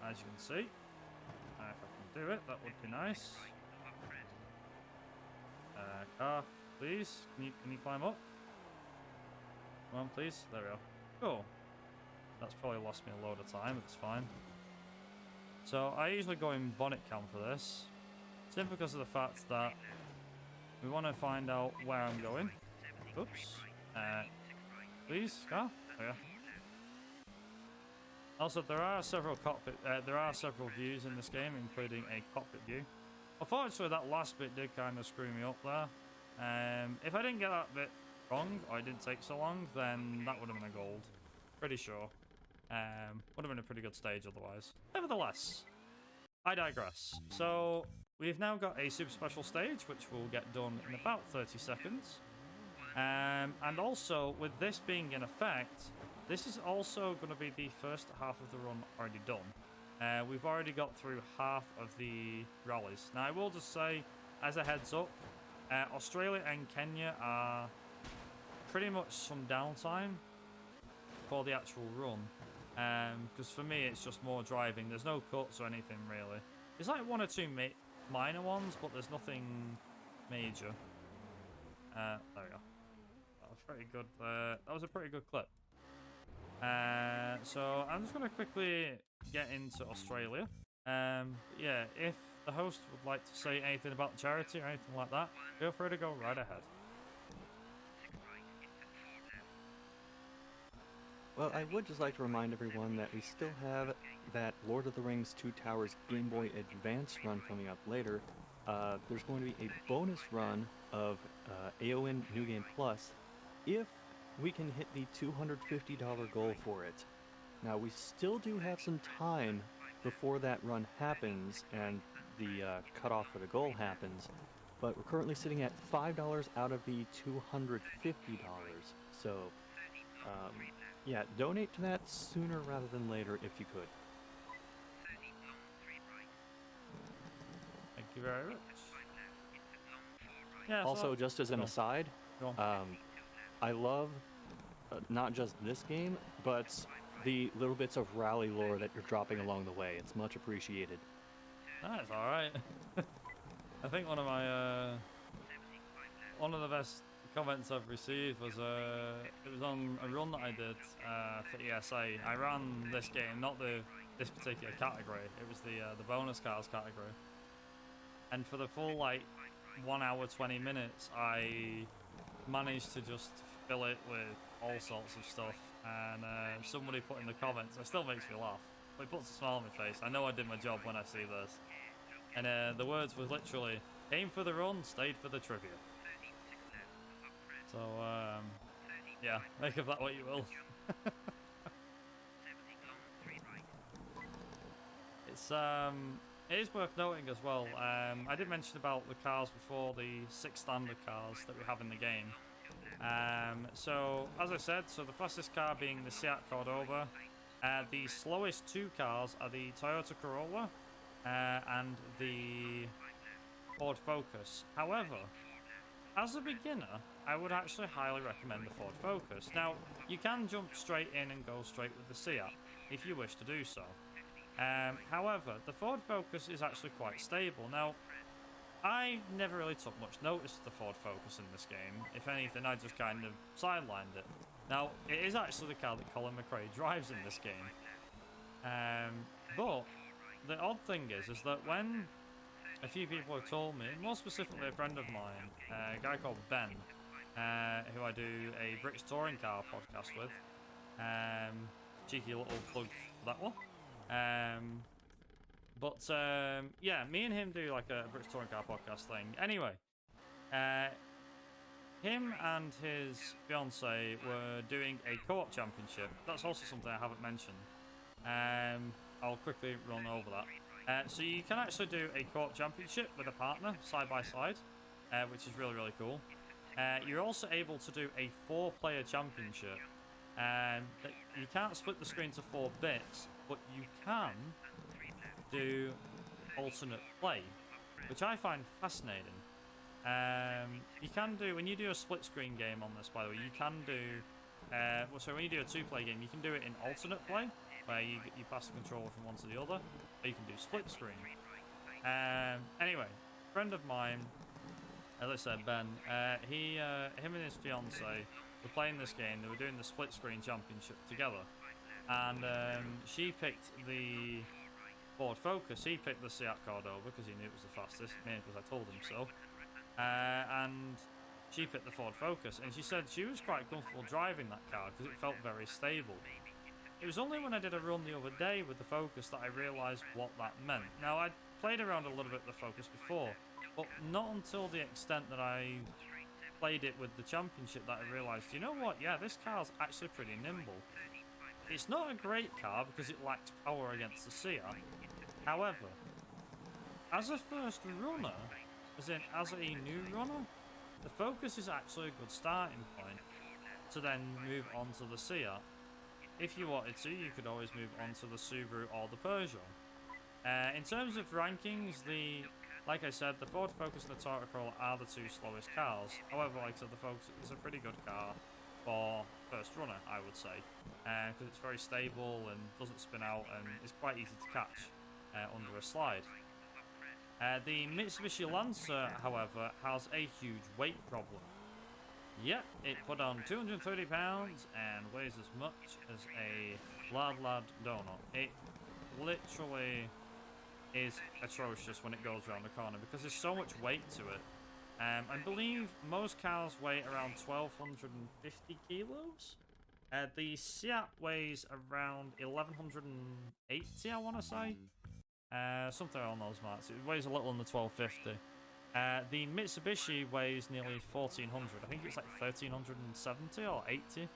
as you can see. If I can do it, that would be nice. Car, please. Can you climb up? Come on, please. There we go. Cool. That's probably lost me a load of time, but it's fine. So I usually go in bonnet cam for this, simply because of the fact that we want to find out where I'm going. Oops. Please, car. There we go. Also, there are several views in this game, including a cockpit view. Unfortunately, that last bit did kind of screw me up there. If I didn't get that bit wrong, or it didn't take so long, then that would have been a gold. Pretty sure. Would have been a pretty good stage otherwise. Nevertheless, I digress. So, we've now got a super special stage, which will get done in about 30 seconds. And also, with this being in effect, this is also going to be the first half of the run already done. We've already got through half of the rallies. Now, I will just say, as a heads up, Australia and Kenya are pretty much some downtime for the actual run. Because for me, it's just more driving. There's no cuts or anything, really. There's like one or two minor ones, but there's nothing major. There we go. That was pretty good. That was a pretty good clip. So I'm just going to quickly get into Australia. Yeah, if the host would like to say anything about charity or anything like that, feel free to go right ahead. Well, I would just like to remind everyone that we still have that Lord of the Rings Two Towers Game Boy Advance run coming up later. There's going to be a bonus run of AON New Game Plus if we can hit the $250 goal for it. Now, we still do have some time before that run happens and the cutoff for the goal happens, but we're currently sitting at $5 out of the $250. So, yeah, donate to that sooner rather than later if you could. Thank you very much. Yeah, Also, just as an aside, go on. I love not just this game, but the little bits of rally lore that you're dropping along the way. It's much appreciated. That's alright. I think one of the best comments I've received was it was on a run that I did for ESA. I ran this game, not this particular category. It was the bonus cars category. And for the full 1 hour 20 minutes, I managed to just fill it with all sorts of stuff. And somebody put in the comments, it still makes me laugh, but it puts a smile on my face. I know I did my job when I see this. And the words were literally, "Came for the run, stayed for the trivia." So, yeah, make of that what you will. It is worth noting as well, I did mention about the cars before, the 6 standard cars that we have in the game. So, as I said, the fastest car being the Seat Cordoba. The slowest 2 cars are the Toyota Corolla and the Ford Focus. However, as a beginner, I would actually highly recommend the Ford Focus. Now, you can jump straight in and go straight with the Seat if you wish to do so. However, the Ford Focus is actually quite stable. Now, I never really took much notice of the Ford Focus in this game. If anything, I just kind of sidelined it. Now, it is actually the car that Colin McRae drives in this game. But the odd thing is that when a few people have told me, more specifically a friend of mine, a guy called Ben, who I do a British touring car podcast with, cheeky little plug for that one. Yeah, me and him do like a British touring car podcast thing. Anyway, him and his fiance were doing a co-op championship. That's also something I haven't mentioned. I'll quickly run over that. So you can actually do a co-op championship with a partner side by side, which is really, really cool. You're also able to do a 4-player championship. You can't split the screen to 4 bits, but you can do alternate play, which I find fascinating. You can do, when you do a split screen game on this, by the way, you can do, when you do a 2-player game, you can do it in alternate play, where you pass the controller from one to the other, or you can do split screen. Anyway, a friend of mine, as I said, Ben, him and his fiance were playing this game. They were doing the split screen championship together, and she picked the Ford Focus. He picked the Seat Cordoba because he knew it was the fastest, mainly because I told him so. And she picked the Ford Focus, and she said she was quite comfortable driving that car because it felt very stable. It was only when I did a run the other day with the Focus that I realised what that meant. Now, I'd played around a little bit with the Focus before, but not until the extent that I played it with the championship that I realised, you know what, yeah, this car's actually pretty nimble. It's not a great car because it lacks power against the Seat. However, as a first runner, as a new runner, the Focus is actually a good starting point to then move on to the Seat. If you wanted to, you could always move on to the Subaru or the Peugeot. In terms of rankings, like I said, the Ford Focus and the Toyota Corolla are the 2 slowest cars. However, like I said, the Focus is a pretty good car for first runner, I would say, because it's very stable and doesn't spin out and is quite easy to catch under a slide. The Mitsubishi Lancer, however, has a huge weight problem. Yeah, it put on 230 pounds and weighs as much as a lad donut. It literally is atrocious when it goes around the corner because there's so much weight to it. I believe most cars weigh around 1,250 kilos. The Seat weighs around 1180, I want to say. Something along those marks. It weighs a little under 1250. The Mitsubishi weighs nearly 1400. I think it's like 1370 or 80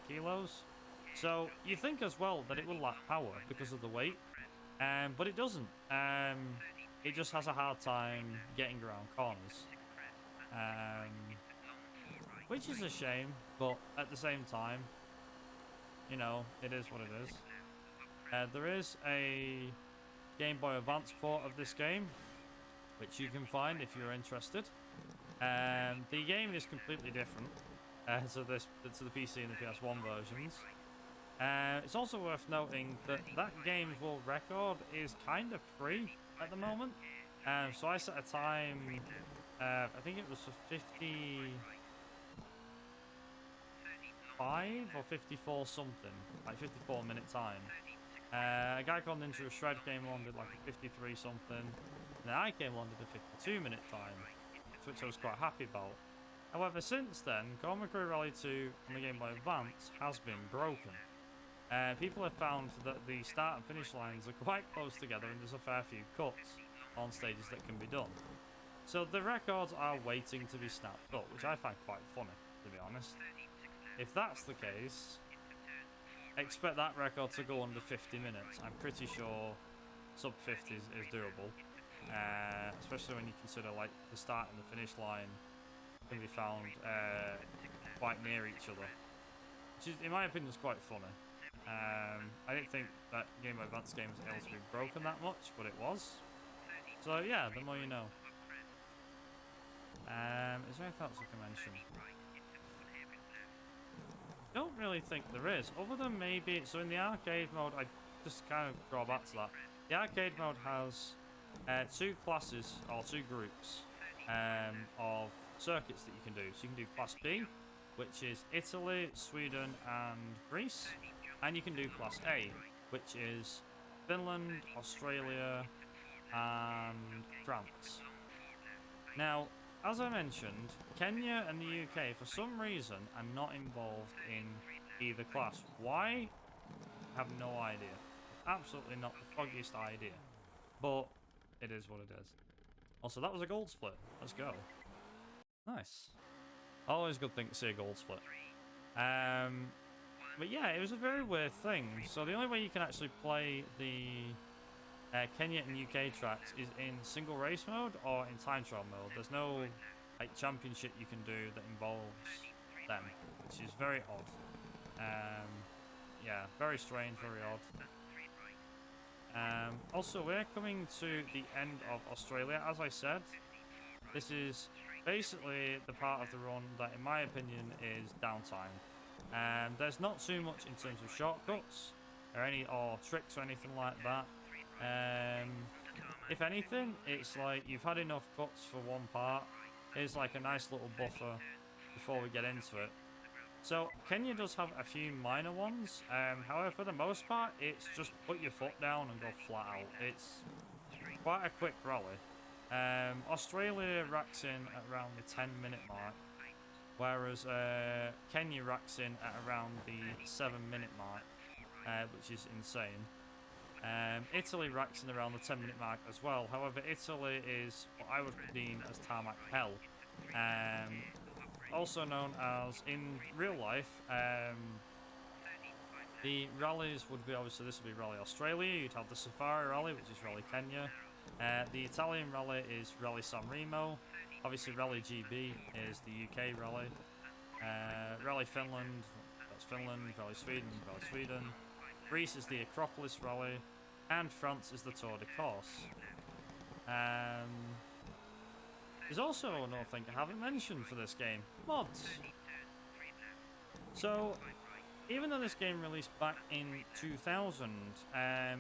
kilos. So you think as well that it will lack power because of the weight, but it doesn't. It just has a hard time getting around corners, which is a shame, but at the same time, you know, it is what it is. There is a Game Boy Advance port of this game, which you can find if you're interested. The game is completely different to the PC and the PS1 versions. It's also worth noting that that game's world record is kind of free at the moment. So I set a time, I think it was for 55 or 54 something, like 54 minute time. A guy called Ninja Shred came along with like a 53 something, and then I came along with a 52 minute time, which I was quite happy about. However, since then, Colin McRae Rally 2 on the Game Boy Advance has been broken. People have found that the start and finish lines are quite close together, and there's a fair few cuts on stages that can be done. So the records are waiting to be snapped up, which I find quite funny, to be honest. If that's the case, expect that record to go under 50 minutes. I'm pretty sure sub 50 is doable, especially when you consider like the start and the finish line can be found quite near each other, which is, in my opinion, is quite funny. I didn't think that Game Boy Advance game was able to be broken that much, but it was. So yeah, the more you know. Is there anything else I can mention? Don't really think there is, other than maybe, so in the arcade mode, I just kind of draw back to that. The arcade mode has two classes, or two groups, of circuits that you can do. So you can do Class B, which is Italy, Sweden, and Greece. And you can do Class A, which is Finland, Australia, and France. Now, as I mentioned, Kenya and the UK, for some reason, are not involved in either class. Why? I have no idea. Absolutely not the foggiest idea. But it is what it is. Also, that was a gold split. Let's go. Nice. Always a good thing to see a gold split. But yeah, it was a very weird thing. So the only way you can actually play the Kenya and UK tracks is in single race mode or in time trial mode. There's no like championship you can do that involves them, which is very odd. Yeah, very strange, very odd. Also, we're coming to the end of Australia. As I said, this is basically the part of the run that, in my opinion, is downtime. There's not too much in terms of shortcuts or tricks or anything like that. If anything, it's like you've had enough cuts for one part. Here's like a nice little buffer before we get into it. So Kenya does have a few minor ones. However, for the most part, it's just put your foot down and go flat out. It's quite a quick rally. Australia racks in at around the 10-minute mark, whereas Kenya racks in at around the 7-minute mark, which is insane. Italy racks in around the 10-minute mark as well. However, Italy is what I would deem as tarmac hell. Also known as, in real life, the rallies would be, obviously this would be Rally Australia, you'd have the Safari Rally, which is Rally Kenya. The Italian rally is Rally San Remo. Obviously Rally GB is the UK rally. Rally Finland, that's Finland. Rally Sweden, Rally Sweden. Greece is the Acropolis Rally, and France is the Tour de Corse. There's also another thing I haven't mentioned for this game, mods. So, even though this game released back in 2000,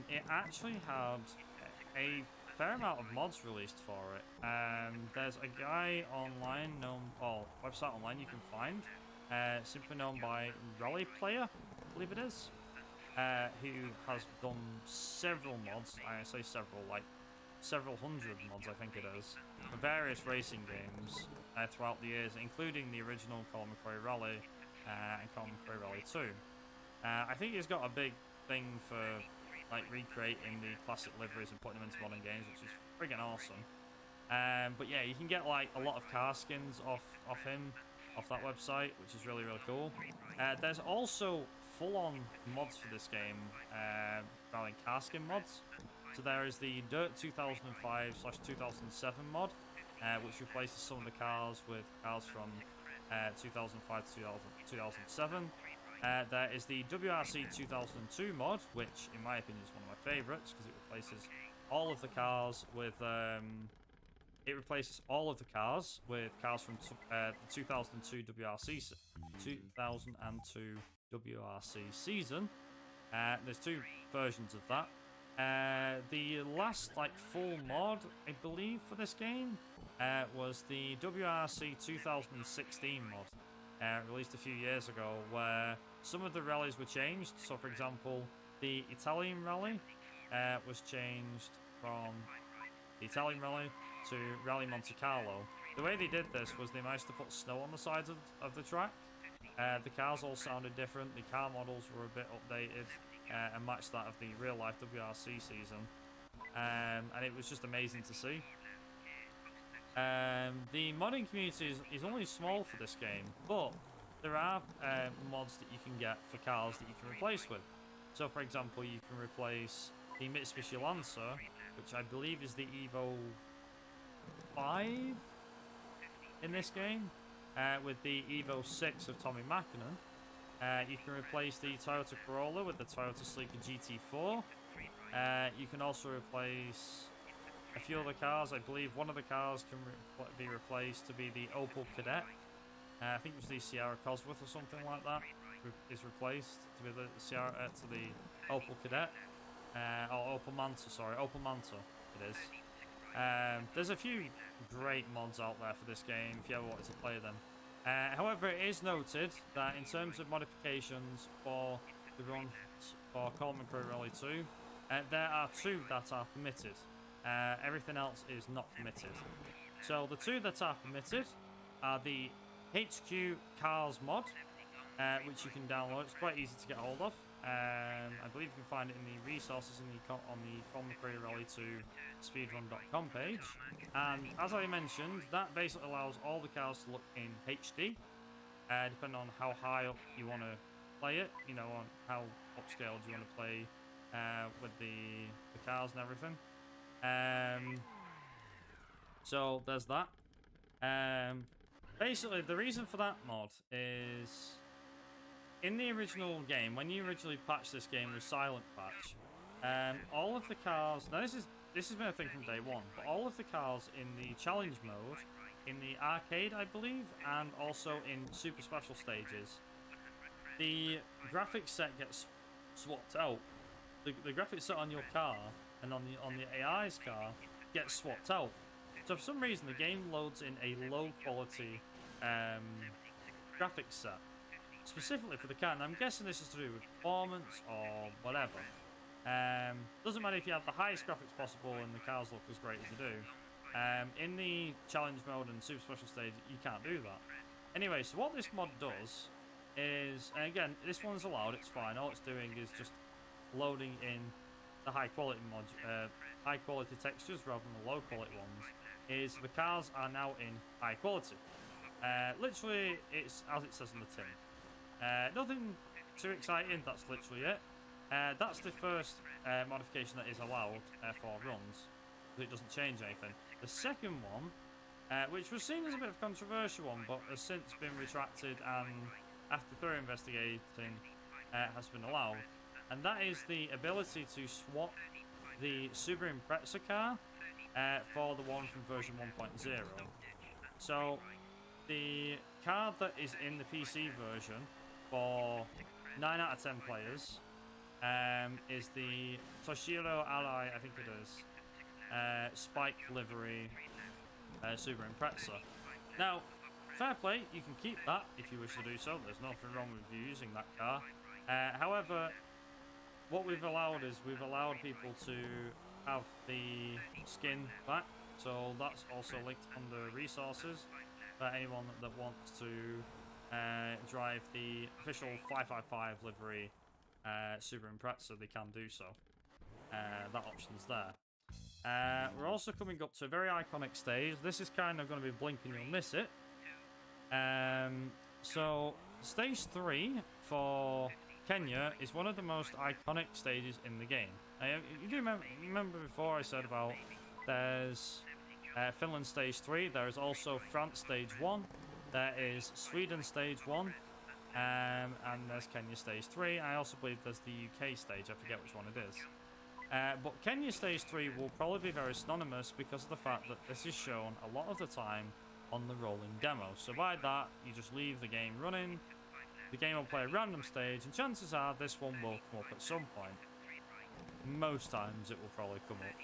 it actually had a fair amount of mods released for it. There's a guy online, website online you can find, simply known by Rally Player, I believe it is. Who has done several mods, I say several, like several hundred mods I think it is, for various racing games throughout the years, including the original Colin McRae Rally, and Colin McRae Rally 2. I think he's got a big thing for like recreating the classic liveries and putting them into modern games, which is friggin' awesome. But yeah, you can get like a lot of car skins off him, off that website, which is really cool. There's also full-on mods for this game, regarding car skin mods. So there is the Dirt 2005/2007 mod, which replaces some of the cars with cars from 2005 to 2007. There is the WRC 2002 mod, which in my opinion is one of my favourites because it replaces all of the cars with cars from the 2002 WRC season. There's two versions of that. The last like full mod, I believe, for this game was the WRC 2016 mod, released a few years ago, where some of the rallies were changed. So, for example, the Italian rally was changed from the Italian rally to Rally Monte Carlo. The way they did this was they managed to put snow on the sides of the track. The cars all sounded different. The car models were a bit updated and matched that of the real-life WRC season. And it was just amazing to see. The modding community is only small for this game, but there are mods that you can get for cars that you can replace with. So, for example, you can replace the Mitsubishi Lancer, which I believe is the Evo 5 in this game, with the Evo 6 of Tommy Mäkinen. You can replace the Toyota Corolla with the Toyota Sleeker GT4. You can also replace a few other cars. I believe one of the cars can be replaced to be the Opel Kadett. I think it was the Sierra Cosworth or something like that is replaced to be the Sierra to the Opel Kadett. Or Opel Manta, sorry, Opel Manta it is. There's a few great mods out there for this game if you ever wanted to play them. However, it is noted that in terms of modifications for the run for Colin McRae Rally 2, there are two that are permitted. Everything else is not permitted. So the two that are permitted are the HQ Cars mod, which you can download. It's quite easy to get hold of. I believe you can find it in the resources on the Colin McRae Rally 2 speedrun.com page. And as I mentioned, that basically allows all the cars to look in HD, depending on how high up you want to play it, you know, on how upscaled you want to play with the cars and everything. So there's that. Basically, the reason for that mod is in the original game, when you originally patched this game with Silent Patch, all of the cars. Now this has been a thing from day one, but all of the cars in the challenge mode, in the arcade, I believe, and also in super special stages, the graphics set gets swapped out. The graphics set on your car and on the AI's car gets swapped out. So for some reason, the game loads in a low quality graphics set, specifically for the car. And I'm guessing this is to do with performance or whatever. Doesn't matter if you have the highest graphics possible and the cars look as great as they do. In the challenge mode and super special stage, you can't do that. Anyway, so what this mod does is, and again, this one's allowed, it's fine. All it's doing is just loading in the high quality textures rather than the low quality ones. Is the cars are now in high quality. Literally, it's as it says on the tin. Nothing too exciting. That's literally it. That's the first modification that is allowed for runs, because it doesn't change anything. The second one, which was seen as a bit of a controversial one, but has since been retracted and after thorough investigating has been allowed, and that is the ability to swap the Subaru Impreza car for the one from version 1.0. So the card that is in the PC version for 9 out of 10 players is the Toshiro Ally, I think it is, Spike livery Subaru Impreza. Now, fair play, you can keep that if you wish to do so. There's nothing wrong with you using that car. However, what we've allowed is we've allowed people to have the skin back. So that's also linked under resources for anyone that wants to drive the official 555 livery Subaru Impreza, they can do so. That option's there. We're also coming up to a very iconic stage. This is kind of going to be blink and you'll miss it. So, stage 3 for Kenya is one of the most iconic stages in the game. You do remember before I said about there's Finland stage 3, there is also France stage 1, there is Sweden stage 1, and there's Kenya stage 3. I also believe there's the UK stage, I forget which one it is. But Kenya stage 3 will probably be very synonymous because of the fact that this is shown a lot of the time on the rolling demo. So by that, you just leave the game running, the game will play a random stage, and chances are this one will come up at some point. Most times it will probably come up.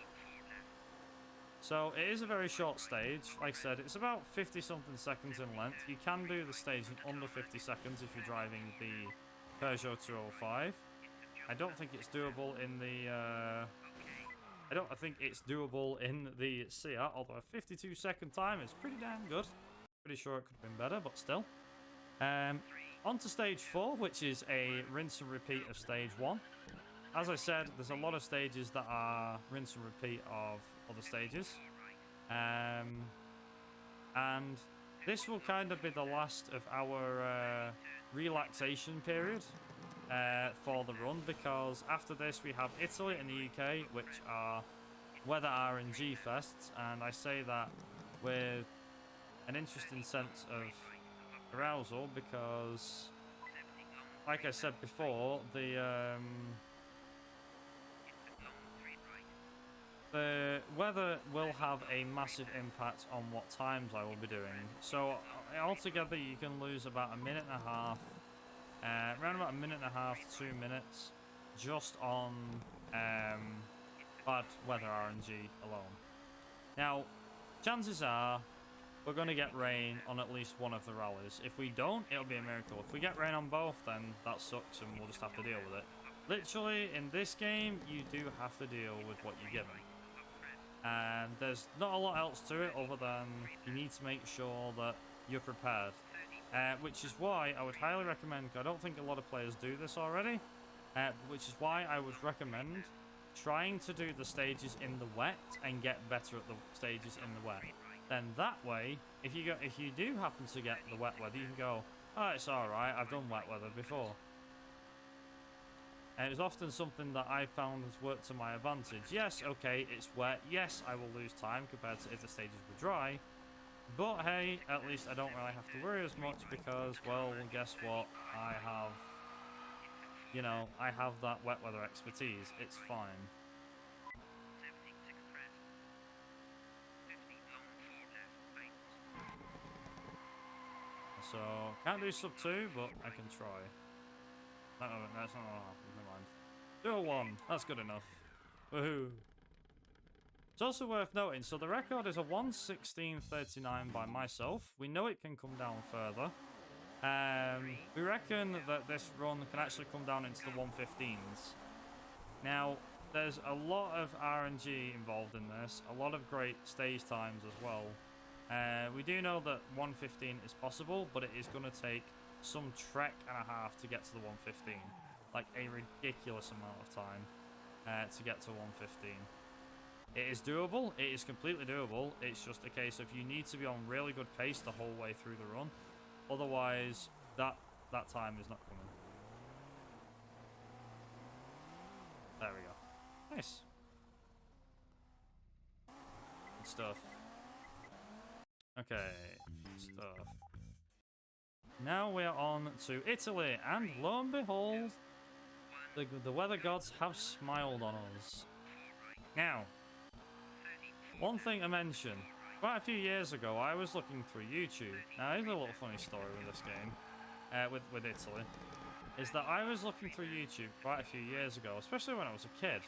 So it is a very short stage. Like I said, it's about 50 something seconds in length. You can do the stage in under 50 seconds if you're driving the Peugeot 205. I don't think it's doable in the I think it's doable in the Seat, although a 52 second time is pretty damn good. Pretty sure it could have been better, but still. On to stage 4, which is a rinse and repeat of stage 1. As I said, there's a lot of stages that are rinse and repeat of other stages. And this will kind of be the last of our relaxation period for the run, because after this we have Italy and the UK, which are weather RNG fests, and I say that with an interesting sense of arousal because, like I said before, the weather will have a massive impact on what times I will be doing. So altogether you can lose about a minute and a half, around about a minute and a half to 2 minutes just on bad weather RNG alone. Now, chances are we're going to get rain on at least one of the rallies. If we don't, it'll be a miracle. If we get rain on both, then that sucks and we'll just have to deal with it. Literally, in this game, you do have to deal with what you're given. And there's not a lot else to it other than you need to make sure that you're prepared. Which is why I would highly recommend, I don't think a lot of players do this already, which is why I would recommend trying to do the stages in the wet and get better at the stages in the wet. Then that way, if you do happen to get the wet weather, you can go, oh, it's alright, I've done wet weather before. And it's often something that I found has worked to my advantage. Yes, okay, it's wet. Yes, I will lose time compared to if the stages were dry. But hey, at least I don't really have to worry as much because, well, guess what? I have, you know, I have that wet weather expertise. It's fine. So, can't do sub 2, but I can try. No, that's not what happened. Never mind. 201. That's good enough. Woohoo. It's also worth noting, so the record is a 1:16:39 by myself. We know it can come down further. We reckon that this run can actually come down into the 1:15s. Now, there's a lot of RNG involved in this, a lot of great stage times as well. We do know that 1:15 is possible, but it is going to take some trek and a half to get to the 1:15. Like a ridiculous amount of time to get to 1:15. It is doable. It is completely doable. It's just a case of you need to be on really good pace the whole way through the run. Otherwise, that time is not coming. There we go. Nice. Good stuff. Okay, good stuff. Now we are on to Italy, and lo and behold, the weather gods have smiled on us. Now, one thing to mention, quite a few years ago, I was looking through YouTube. Now, here's a little funny story with this game, with Italy, is that I was looking through YouTube quite a few years ago, especially when I was a kid,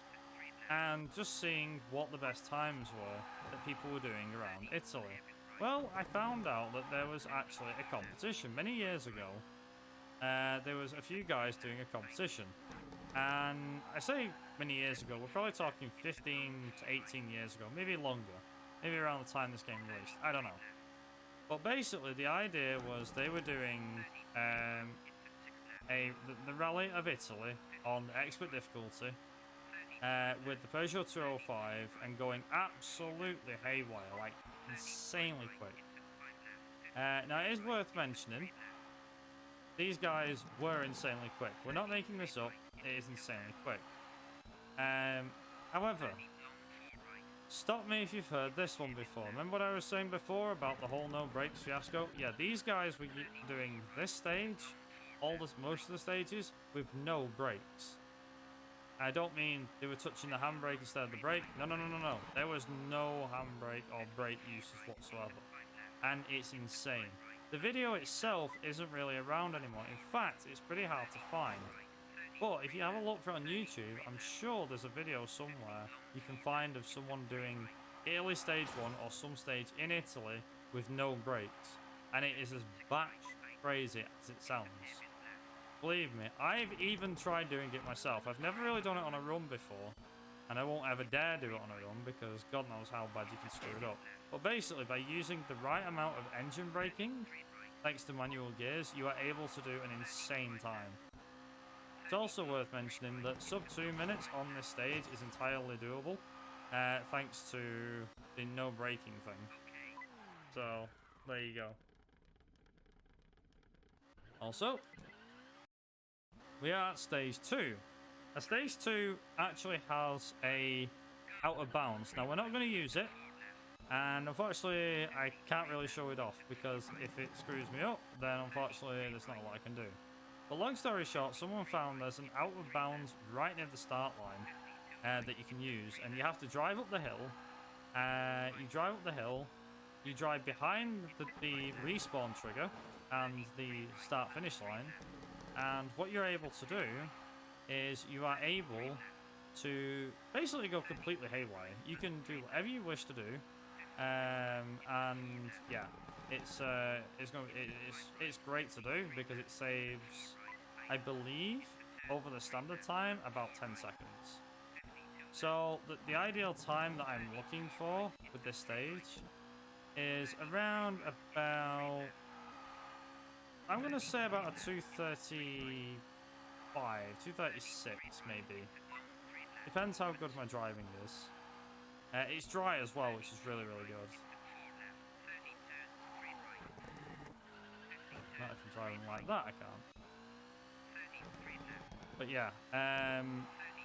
and just seeing what the best times were that people were doing around Italy. Well, I found out that there was actually a competition many years ago. There was a few guys doing a competition. And I say many years ago, we're probably talking 15 to 18 years ago, maybe longer. Maybe around the time this game released. I don't know. But basically, the idea was they were doing the Rally of Italy on expert difficulty with the Peugeot 205 and going absolutely haywire, like insanely quick. Now, it is worth mentioning, these guys were insanely quick. We're not making this up, it is insanely quick. However, stop me if you've heard this one before. Remember what I was saying before about the whole no brakes fiasco? Yeah, these guys were doing this stage, most of the stages, with no brakes. I don't mean they were touching the handbrake instead of the brake. No. There was no handbrake or brake uses whatsoever. And it's insane. The video itself isn't really around anymore. In fact, it's pretty hard to find. But if you have a look for it on YouTube, I'm sure there's a video somewhere you can find of someone doing Italy stage 1 or some stage in Italy with no brakes. And it is as batch crazy as it sounds. Believe me, I've even tried doing it myself. I've never really done it on a run before. And I won't ever dare do it on a run because God knows how bad you can screw it up. But basically, by using the right amount of engine braking, thanks to manual gears, you are able to do an insane time. It's also worth mentioning that sub 2 minutes on this stage is entirely doable, thanks to the no braking thing. So, there you go. Also, we are at stage 2. Stage 2 actually has a out of bounds. Now, we're not going to use it, and unfortunately, I can't really show it off, because if it screws me up, then unfortunately, there's not a lot I can do. But long story short, someone found there's an out of bounds right near the start line that you can use, and you have to drive up the hill. You drive behind the respawn trigger and the start-finish line, and what you're able to do is you are able to basically go completely haywire. You can do whatever you wish to do, and yeah, it's great to do because it saves, I believe, over the standard time about 10 seconds. So the ideal time that I'm looking for with this stage is around about, I'm gonna say about a 2:35, 2:36 maybe. Depends how good my driving is. It's dry as well, which is really, really good. Not if I'm driving like that, I can't. But yeah,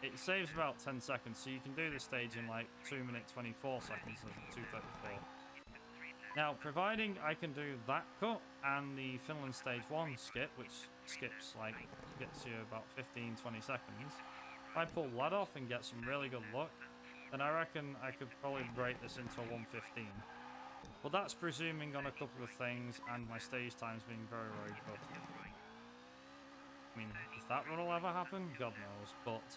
it saves about 10 seconds, so you can do this stage in like 2 minutes 24 seconds instead of 2:34. Now, providing I can do that cut and the Finland stage 1 skip, which skips like, gets you about 15-20 seconds, if I pull that off and get some really good luck, then I reckon I could probably break this into a 1:15. But that's presuming on a couple of things and my stage times being very, very good. I mean, if that run will ever happen, God knows. But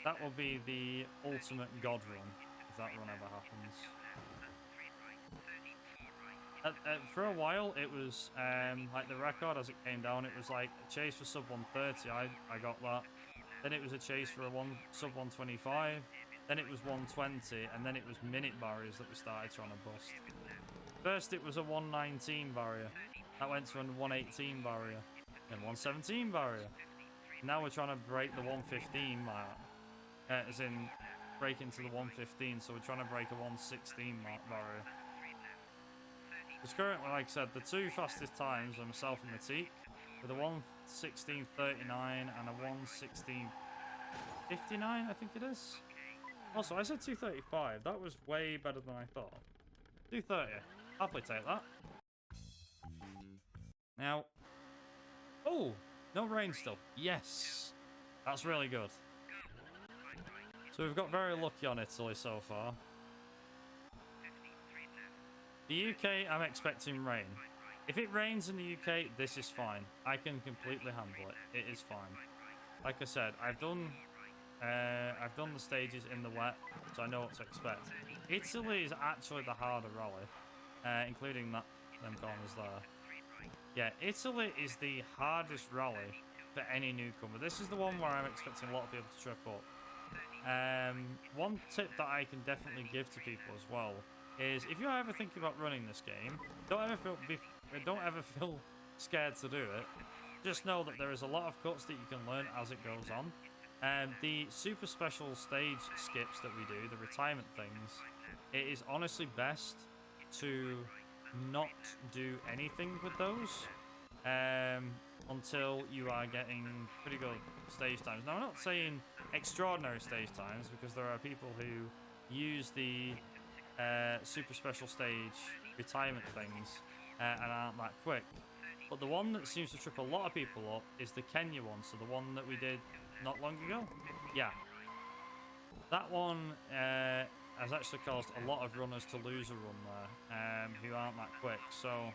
that will be the ultimate God run, if that run ever happens. For a while, it was like the record as it came down. It was like a chase for sub 130. I got that. Then it was a chase for a sub 125. Then it was 120, and then it was minute barriers that we started trying to bust. First, it was a 119 barrier. That went to a 118 barrier, then 117 barrier. Now we're trying to break the 115 mark, as in break into the 115. So we're trying to break a 116 barrier. Because currently, like I said, the two fastest times are myself and Matique, with a 1:16.39 and a 1:16.59, I think it is. Also, I said 2:35. That was way better than I thought. 2:30. Happily take that. Now, oh, no rain still. Yes, that's really good. So we've got very lucky on Italy so far. The UK, I'm expecting rain. If it rains in the UK, this is fine. I can completely handle it. It is fine. Like I said, I've done the stages in the wet, so I know what to expect. Italy is actually the harder rally, including them corners there. Yeah, Italy is the hardest rally for any newcomer. This is the one where I'm expecting a lot of people to trip up. One tip that I can definitely give to people as well is if you're ever thinking about running this game, don't ever feel scared to do it. Just know that there is a lot of cuts that you can learn as it goes on. The super special stage skips that we do, the retirement things, it is honestly best to not do anything with those until you are getting pretty good stage times. Now, I'm not saying extraordinary stage times, because there are people who use the super special stage retirement things and aren't that quick. But the one that seems to trip a lot of people up is the Kenya one, so the one that we did not long ago. Yeah. That one has actually caused a lot of runners to lose a run there who aren't that quick. So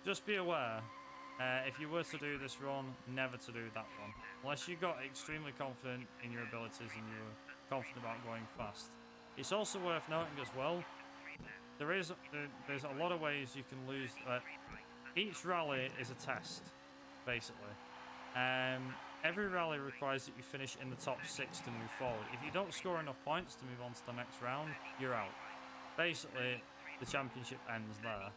just be aware, if you were to do this run, never to do that one. Unless you got extremely confident in your abilities and you were confident about going fast. It's also worth noting as well, there's a lot of ways you can lose. Each rally is a test, basically. Every rally requires that you finish in the top 6 to move forward. If you don't score enough points to move on to the next round, you're out. Basically, the championship ends there.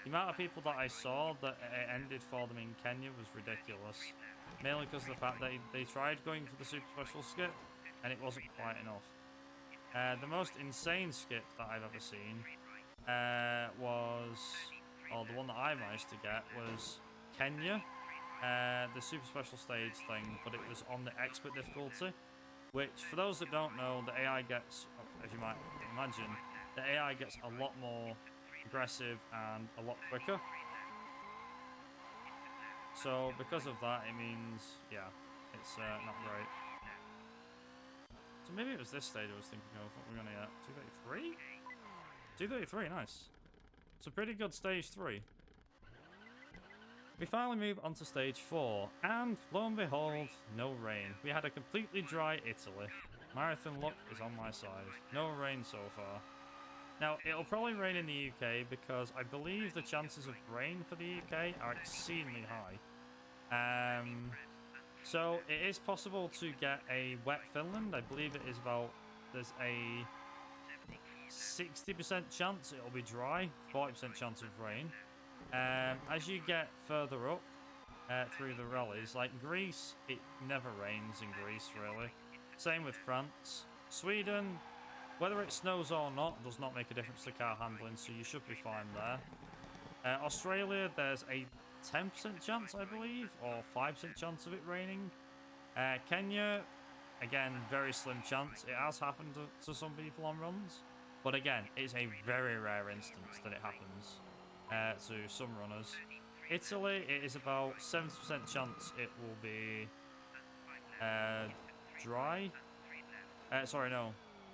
The amount of people that I saw that it ended for them in Kenya was ridiculous. Mainly because of the fact that they tried going for the super special skip, and it wasn't quite enough. The most insane skip that I've ever seen the one that I managed to get was Kenya. The super special stage thing, but it was on the expert difficulty, which for those that don't know, the AI gets, as you might imagine, the AI gets a lot more aggressive and a lot quicker. So because of that, it means, yeah, it's not great. So maybe it was this stage I was thinking of. What we're gonna get? 233? 233, nice. It's a pretty good stage 3. We finally move on to stage 4, and lo and behold, no rain. We had a completely dry Italy. Marathon luck is on my side. No rain so far. Now, it'll probably rain in the UK because I believe the chances of rain for the UK are exceedingly high. So it is possible to get a wet Finland. I believe it is there's a 60% chance it'll be dry, 40% chance of rain. As you get further up through the rallies, like Greece, it never rains in Greece really. Same with France. Sweden, whether it snows or not does not make a difference to car handling, so you should be fine there. Australia, there's a 10% chance, I believe, or 5% chance of it raining. Kenya, again, very slim chance. It has happened to some people on runs, but again, it's a very rare instance that it happens to some runners. Italy, it is about 70% chance it will be dry.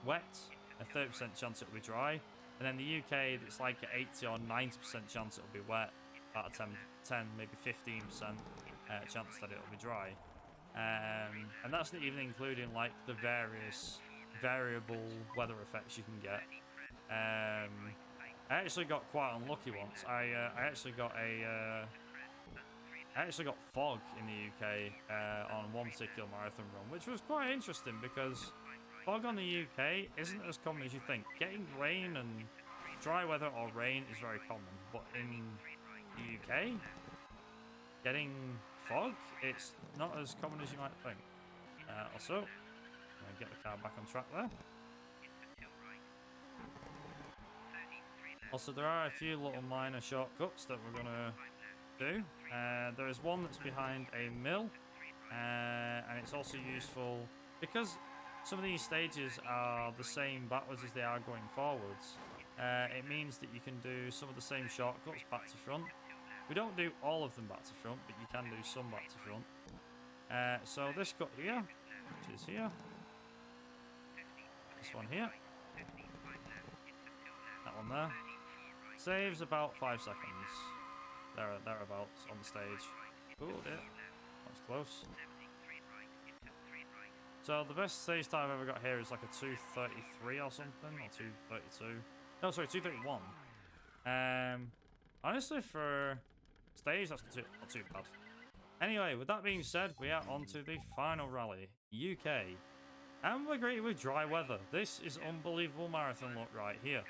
Wet. A 30% chance it will be dry. And then the UK, it's like an 80 or 90% chance it will be wet. About a 10 maybe 15% chance that it will be dry. And that's not even including like the various variable weather effects you can get. I actually got quite unlucky once. I actually got fog in the UK on one particular marathon run, which was quite interesting because fog on the UK isn't as common as you think. Getting rain and dry weather or rain is very common, but in the UK, getting fog, it's not as common as you might think. Also, I'm going to get the car back on track there. Also, there are a few little minor shortcuts that we're going to do. There is one that's behind a mill, and it's also useful because some of these stages are the same backwards as they are going forwards. It means that you can do some of the same shortcuts back to front. We don't do all of them back to front, but you can do some back to front. So this cut here, which is here, this one here, that one there, saves about 5 seconds. Thereabouts on the stage. Oh dear, that was close. So the best stage time I've ever got here is like a 2:33 or something, or 2:32. No, sorry, 2:31. Honestly, for stage, that's not too bad. Anyway, with that being said, we are on to the final rally, UK. And we're greeted with dry weather. This is unbelievable marathon luck right here.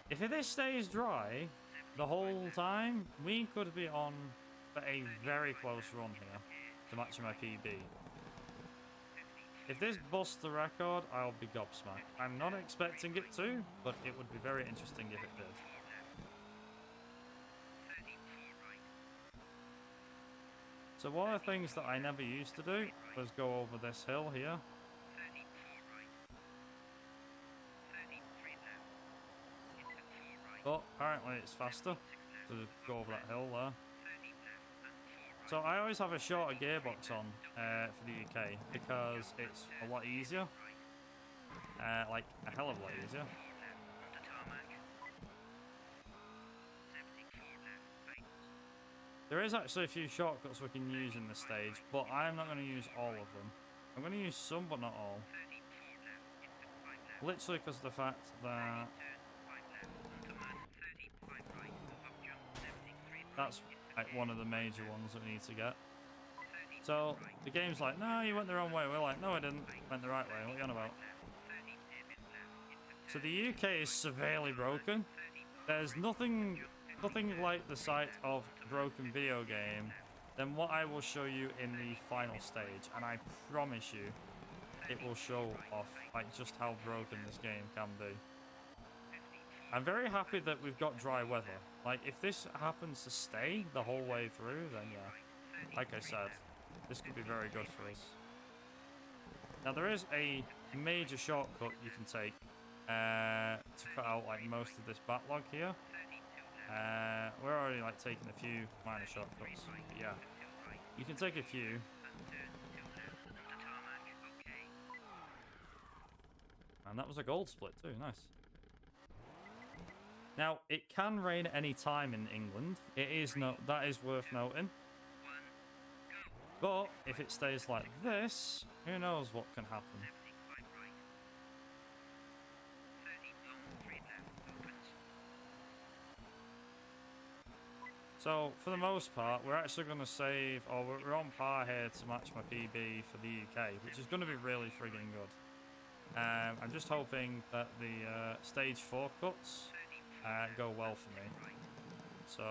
If this stays dry the whole time, we could be on a very close run here to match my PB. If this busts the record, I'll be gobsmacked. I'm not expecting it to, but it would be very interesting if it did. So one of the things that I never used to do was go over this hill here. But apparently it's faster to go over that hill there. So I always have a shorter gearbox on for the UK because it's a lot easier. Like a hell of a lot easier. There is actually a few shortcuts we can use in this stage, but I'm not going to use all of them. I'm going to use some, but not all. Literally because of the fact that that's like one of the major ones that we need to get. So the game's like, no, you went the wrong way. We're like, no, I didn't. Went the right way. What are you on about? So the UK is severely broken. There's nothing like the sight of a broken video game than what I will show you in the final stage, and I promise you it will show off like just how broken this game can be. I'm very happy that we've got dry weather. Like, if this happens to stay the whole way through, then yeah, like I said, this could be very good for us. Now there is a major shortcut you can take to cut out like most of this backlog here. We're already like taking a few minor shortcuts, but yeah, you can take a few. And that was a gold split too, nice. Now it can rain any time in England. That is worth noting. But if it stays like this, who knows what can happen. So, for the most part, we're actually going to save, or we're on par here to match my PB for the UK, which is going to be really frigging good. I'm just hoping that the stage 4 cuts go well for me. So,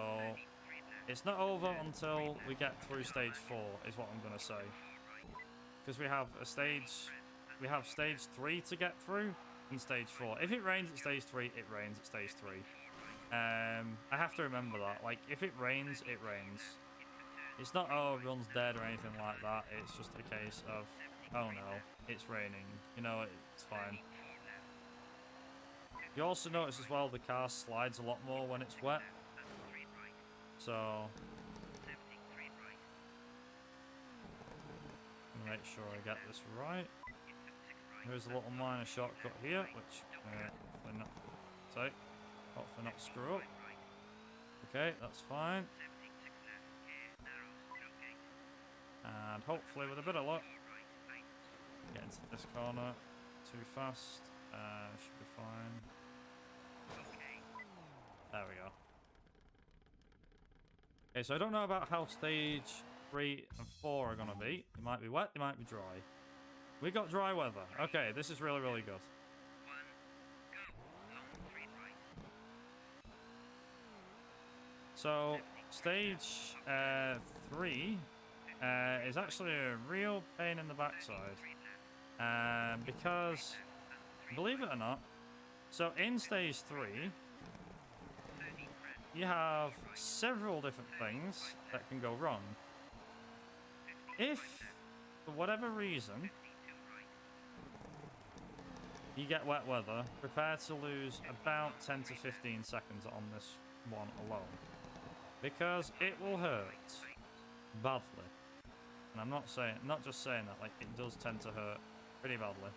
it's not over until we get through stage 4, is what I'm going to say. Because we have stage 3 to get through, and stage 4. If it rains at stage 3, it rains at stage 3. I have to remember that. Like, if it rains, it rains. It's not, oh, everyone's dead or anything like that. It's just a case of, oh no, it's raining. You know, it's fine. You also notice as well the car slides a lot more when it's wet. So, make sure I get this right. Here's a little minor shortcut here, which hopefully not take. Hopefully not screw up. Okay, that's fine. And hopefully with a bit of luck, get into this corner too fast. Should be fine. There we go. Okay, so I don't know about how stage 3 and 4 are going to be. It might be wet, it might be dry. We got dry weather. Okay, this is really, really good. So, stage 3 is actually a real pain in the backside. Because, believe it or not, so in stage 3, you have several different things that can go wrong. If, for whatever reason, you get wet weather, prepare to lose about 10 to 15 seconds on this one alone. Because it will hurt badly. And I'm not just saying that, like, it does tend to hurt pretty badly.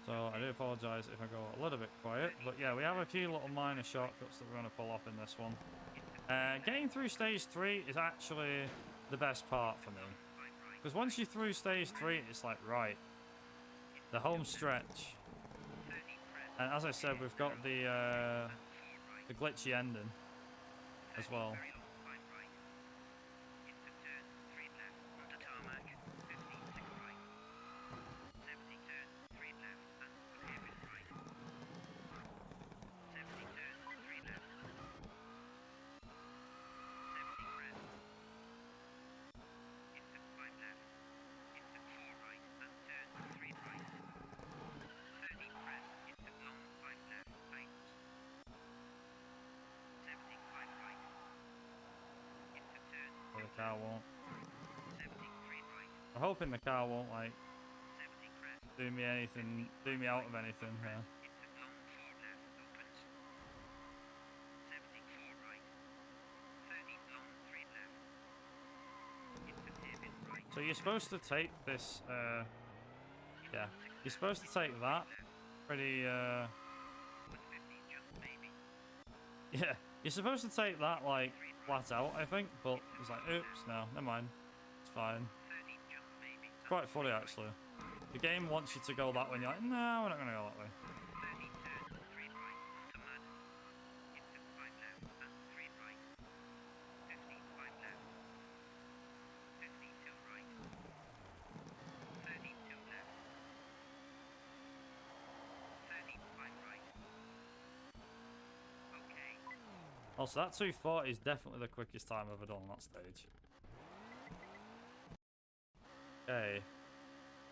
So I do apologise if I go a little bit quiet, but yeah, we have a few little minor shortcuts that we're going to pull off in this one. Getting through stage 3 is actually the best part for me. Because once you're through stage 3, it's like, right, the home stretch. And as I said, we've got the glitchy ending as well. car won't. I'm hoping the car won't, like, do me out of anything here. So you're supposed to take this, yeah, you're supposed to take that pretty, yeah, you're supposed to take that, like, flat out, I think, but it's like, oops, no, never mind, it's fine. It's quite funny, actually. The game wants you to go that way, and you're like, no, we're not going to go that way. Also, that 240 is definitely the quickest time I've ever done on that stage. Okay.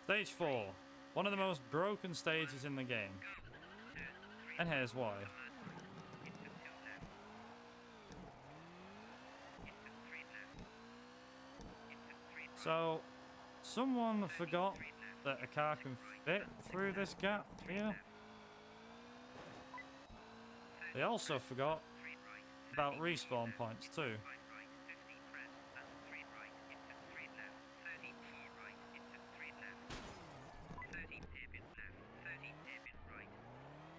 Stage 4. One of the most broken stages in the game. And here's why. So, someone forgot that a car can fit through this gap here. They also forgot about respawn points too.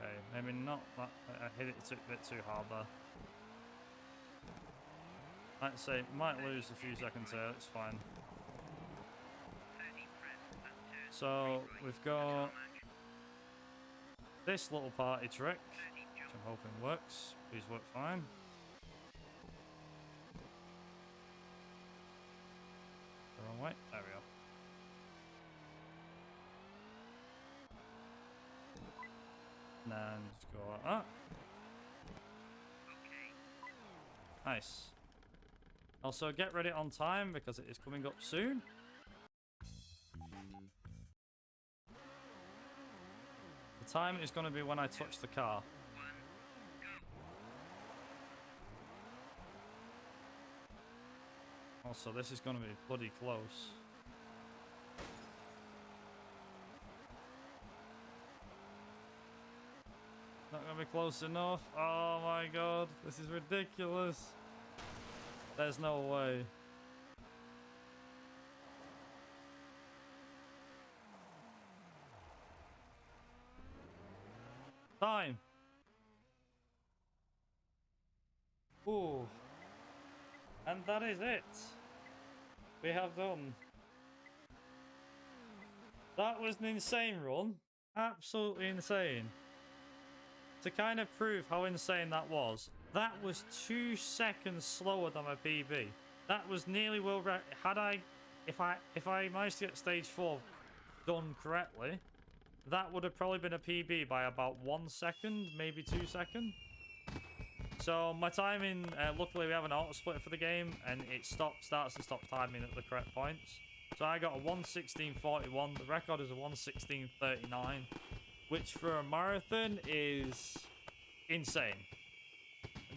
Okay, maybe not that. I hit it a bit too hard there. I'd say might lose a few seconds here, it's fine. So we've got this little party trick, which I'm hoping works. Please work fine. The wrong way. There we go. And then just go like that. Nice. Also, get ready on time because it is coming up soon. The time is going to be when I touch the car. Also, this is going to be bloody close. Not going to be close enough. Oh my god, this is ridiculous. There's no way. Time. Ooh. And that is it. We have done. That was an insane run. Absolutely insane. To kind of prove how insane that was 2 seconds slower than my PB. That was nearly world record. If I managed to get stage 4 done correctly, that would have probably been a PB by about 1 second, maybe 2 seconds. So my timing, luckily we have an auto splitter for the game, and it starts and stops timing at the correct points. So I got a 1:16.41. The record is a 1:16.39, which for a marathon is insane.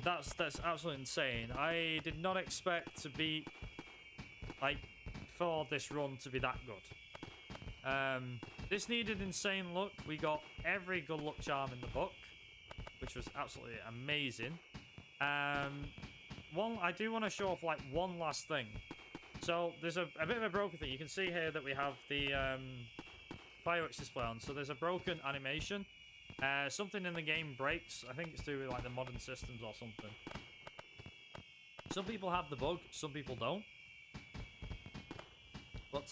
That's absolutely insane. I did not expect to be for this run to be that good. This needed insane luck. We got every good luck charm in the book, which was absolutely amazing. I do want to show off one last thing. So there's a bit of a broken thing. You can see here that we have the fireworks display on. So there's a broken animation. Something in the game breaks. I think it's to do with the modern systems or something. Some people have the bug, some people don't. But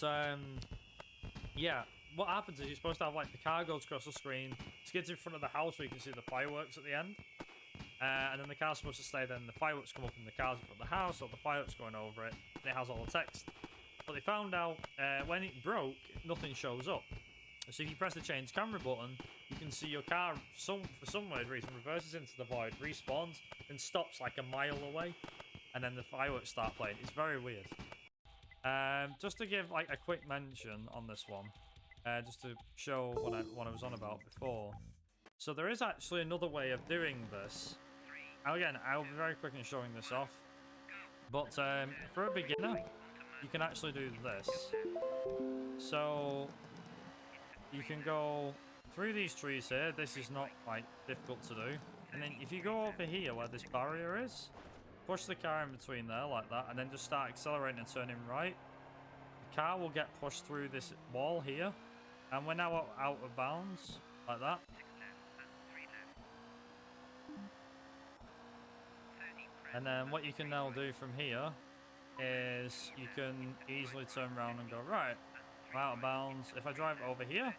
yeah, what happens is you're supposed to have the car goes across the screen, skids in front of the house where you can see the fireworks at the end. And then the car's supposed to stay there, and the fireworks come up and the car's in front of the house, or the fireworks going over it, and it has all the text. But they found out when it broke, nothing shows up. So if you press the change camera button, you can see your car, for some weird reason, reverses into the void, respawns, and stops a mile away, and then the fireworks start playing. It's very weird. Just to give a quick mention on this one, just to show what I was on about before. So there is actually another way of doing this. Again, I'll be very quick in showing this off. But for a beginner, you can actually do this. So you can go through these trees here. This is not like difficult to do. And then if you go over here where this barrier is, push the car in between there like that, and then just start accelerating and turning right. The car will get pushed through this wall here, and we're now out of bounds like that. And then what you can now do from here is you can easily turn around and go, right, I'm out of bounds. If I drive over here,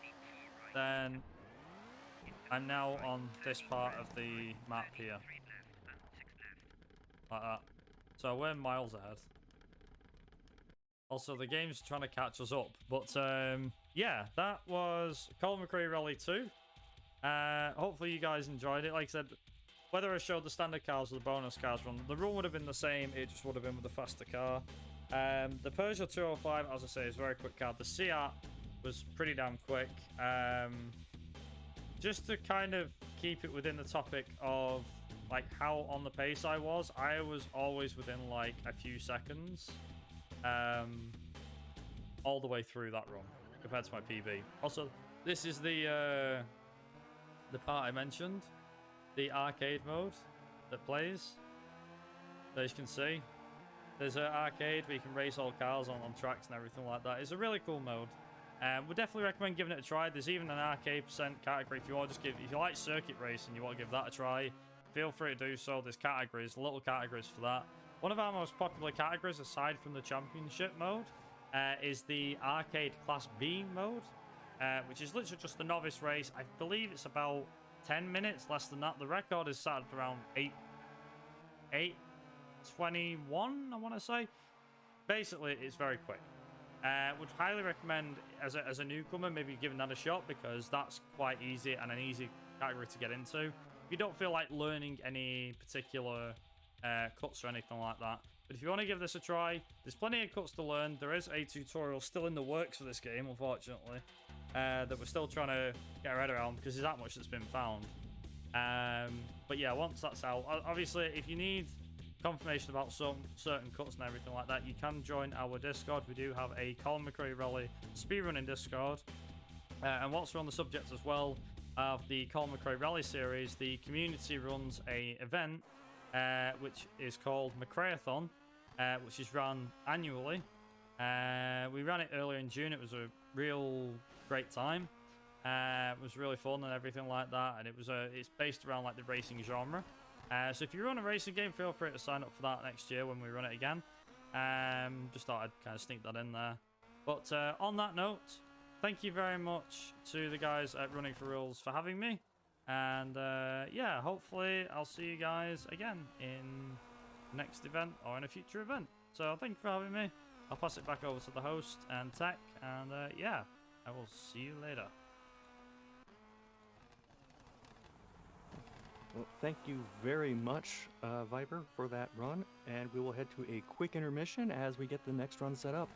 then I'm now on this part of the map here. Like that. So we're miles ahead. Also, the game's trying to catch us up. But, yeah, that was Colin McRae Rally 2. Hopefully you guys enjoyed it. Like I said, whether I showed the standard cars or the bonus cars run, the run would have been the same. It just would have been with a faster car. The Peugeot 205, as I say, is a very quick car. The Seat was pretty damn quick. Just to kind of keep it within the topic of like how on the pace I was always within like a few seconds all the way through that run compared to my PB. Also, this is the part I mentioned, the arcade mode that plays. As you can see, there's an arcade where you can race all cars on tracks and everything like that. It's a really cool mode. Would definitely recommend giving it a try. There's even an arcade % category if you want to just give. If you like circuit racing, you want to give that a try, feel free to do so. There's categories, little categories for that. One of our most popular categories, aside from the championship mode, is the arcade Class B mode, which is literally just the novice race. I believe it's about 10 minutes, less than that. The record is set at around 8:21, I want to say. Basically, it's very quick. Would highly recommend as a newcomer maybe giving that a shot, because that's quite easy and an easy category to get into. If you don't feel like learning any particular cuts or anything like that, but if you want to give this a try, there's plenty of cuts to learn. There is a tutorial still in the works for this game, unfortunately, that we're still trying to get our head around because there's that much that's been found. But yeah, once that's out, obviously if you need confirmation about some certain cuts and everything like that, you can join our Discord. We do have a Colin McRae Rally speedrunning Discord. And whilst we're on the subject as well of the Colin McRae Rally series, the community runs a event which is called McRaeathon, which is run annually. We ran it earlier in June. It was a real great time. It was really fun and everything like that, and it's based around like the racing genre. So if you run a racing game, feel free to sign up for that next year when we run it again. Just thought I'd kind of sneak that in there. But on that note, thank you very much to the guys at Running for Rules for having me. And yeah, hopefully I'll see you guys again in the next event or in a future event. So thank you for having me. I'll pass it back over to the host and tech. And yeah, I will see you later. Well, thank you very much, Viper, for that run, and we will head to a quick intermission as we get the next run set up.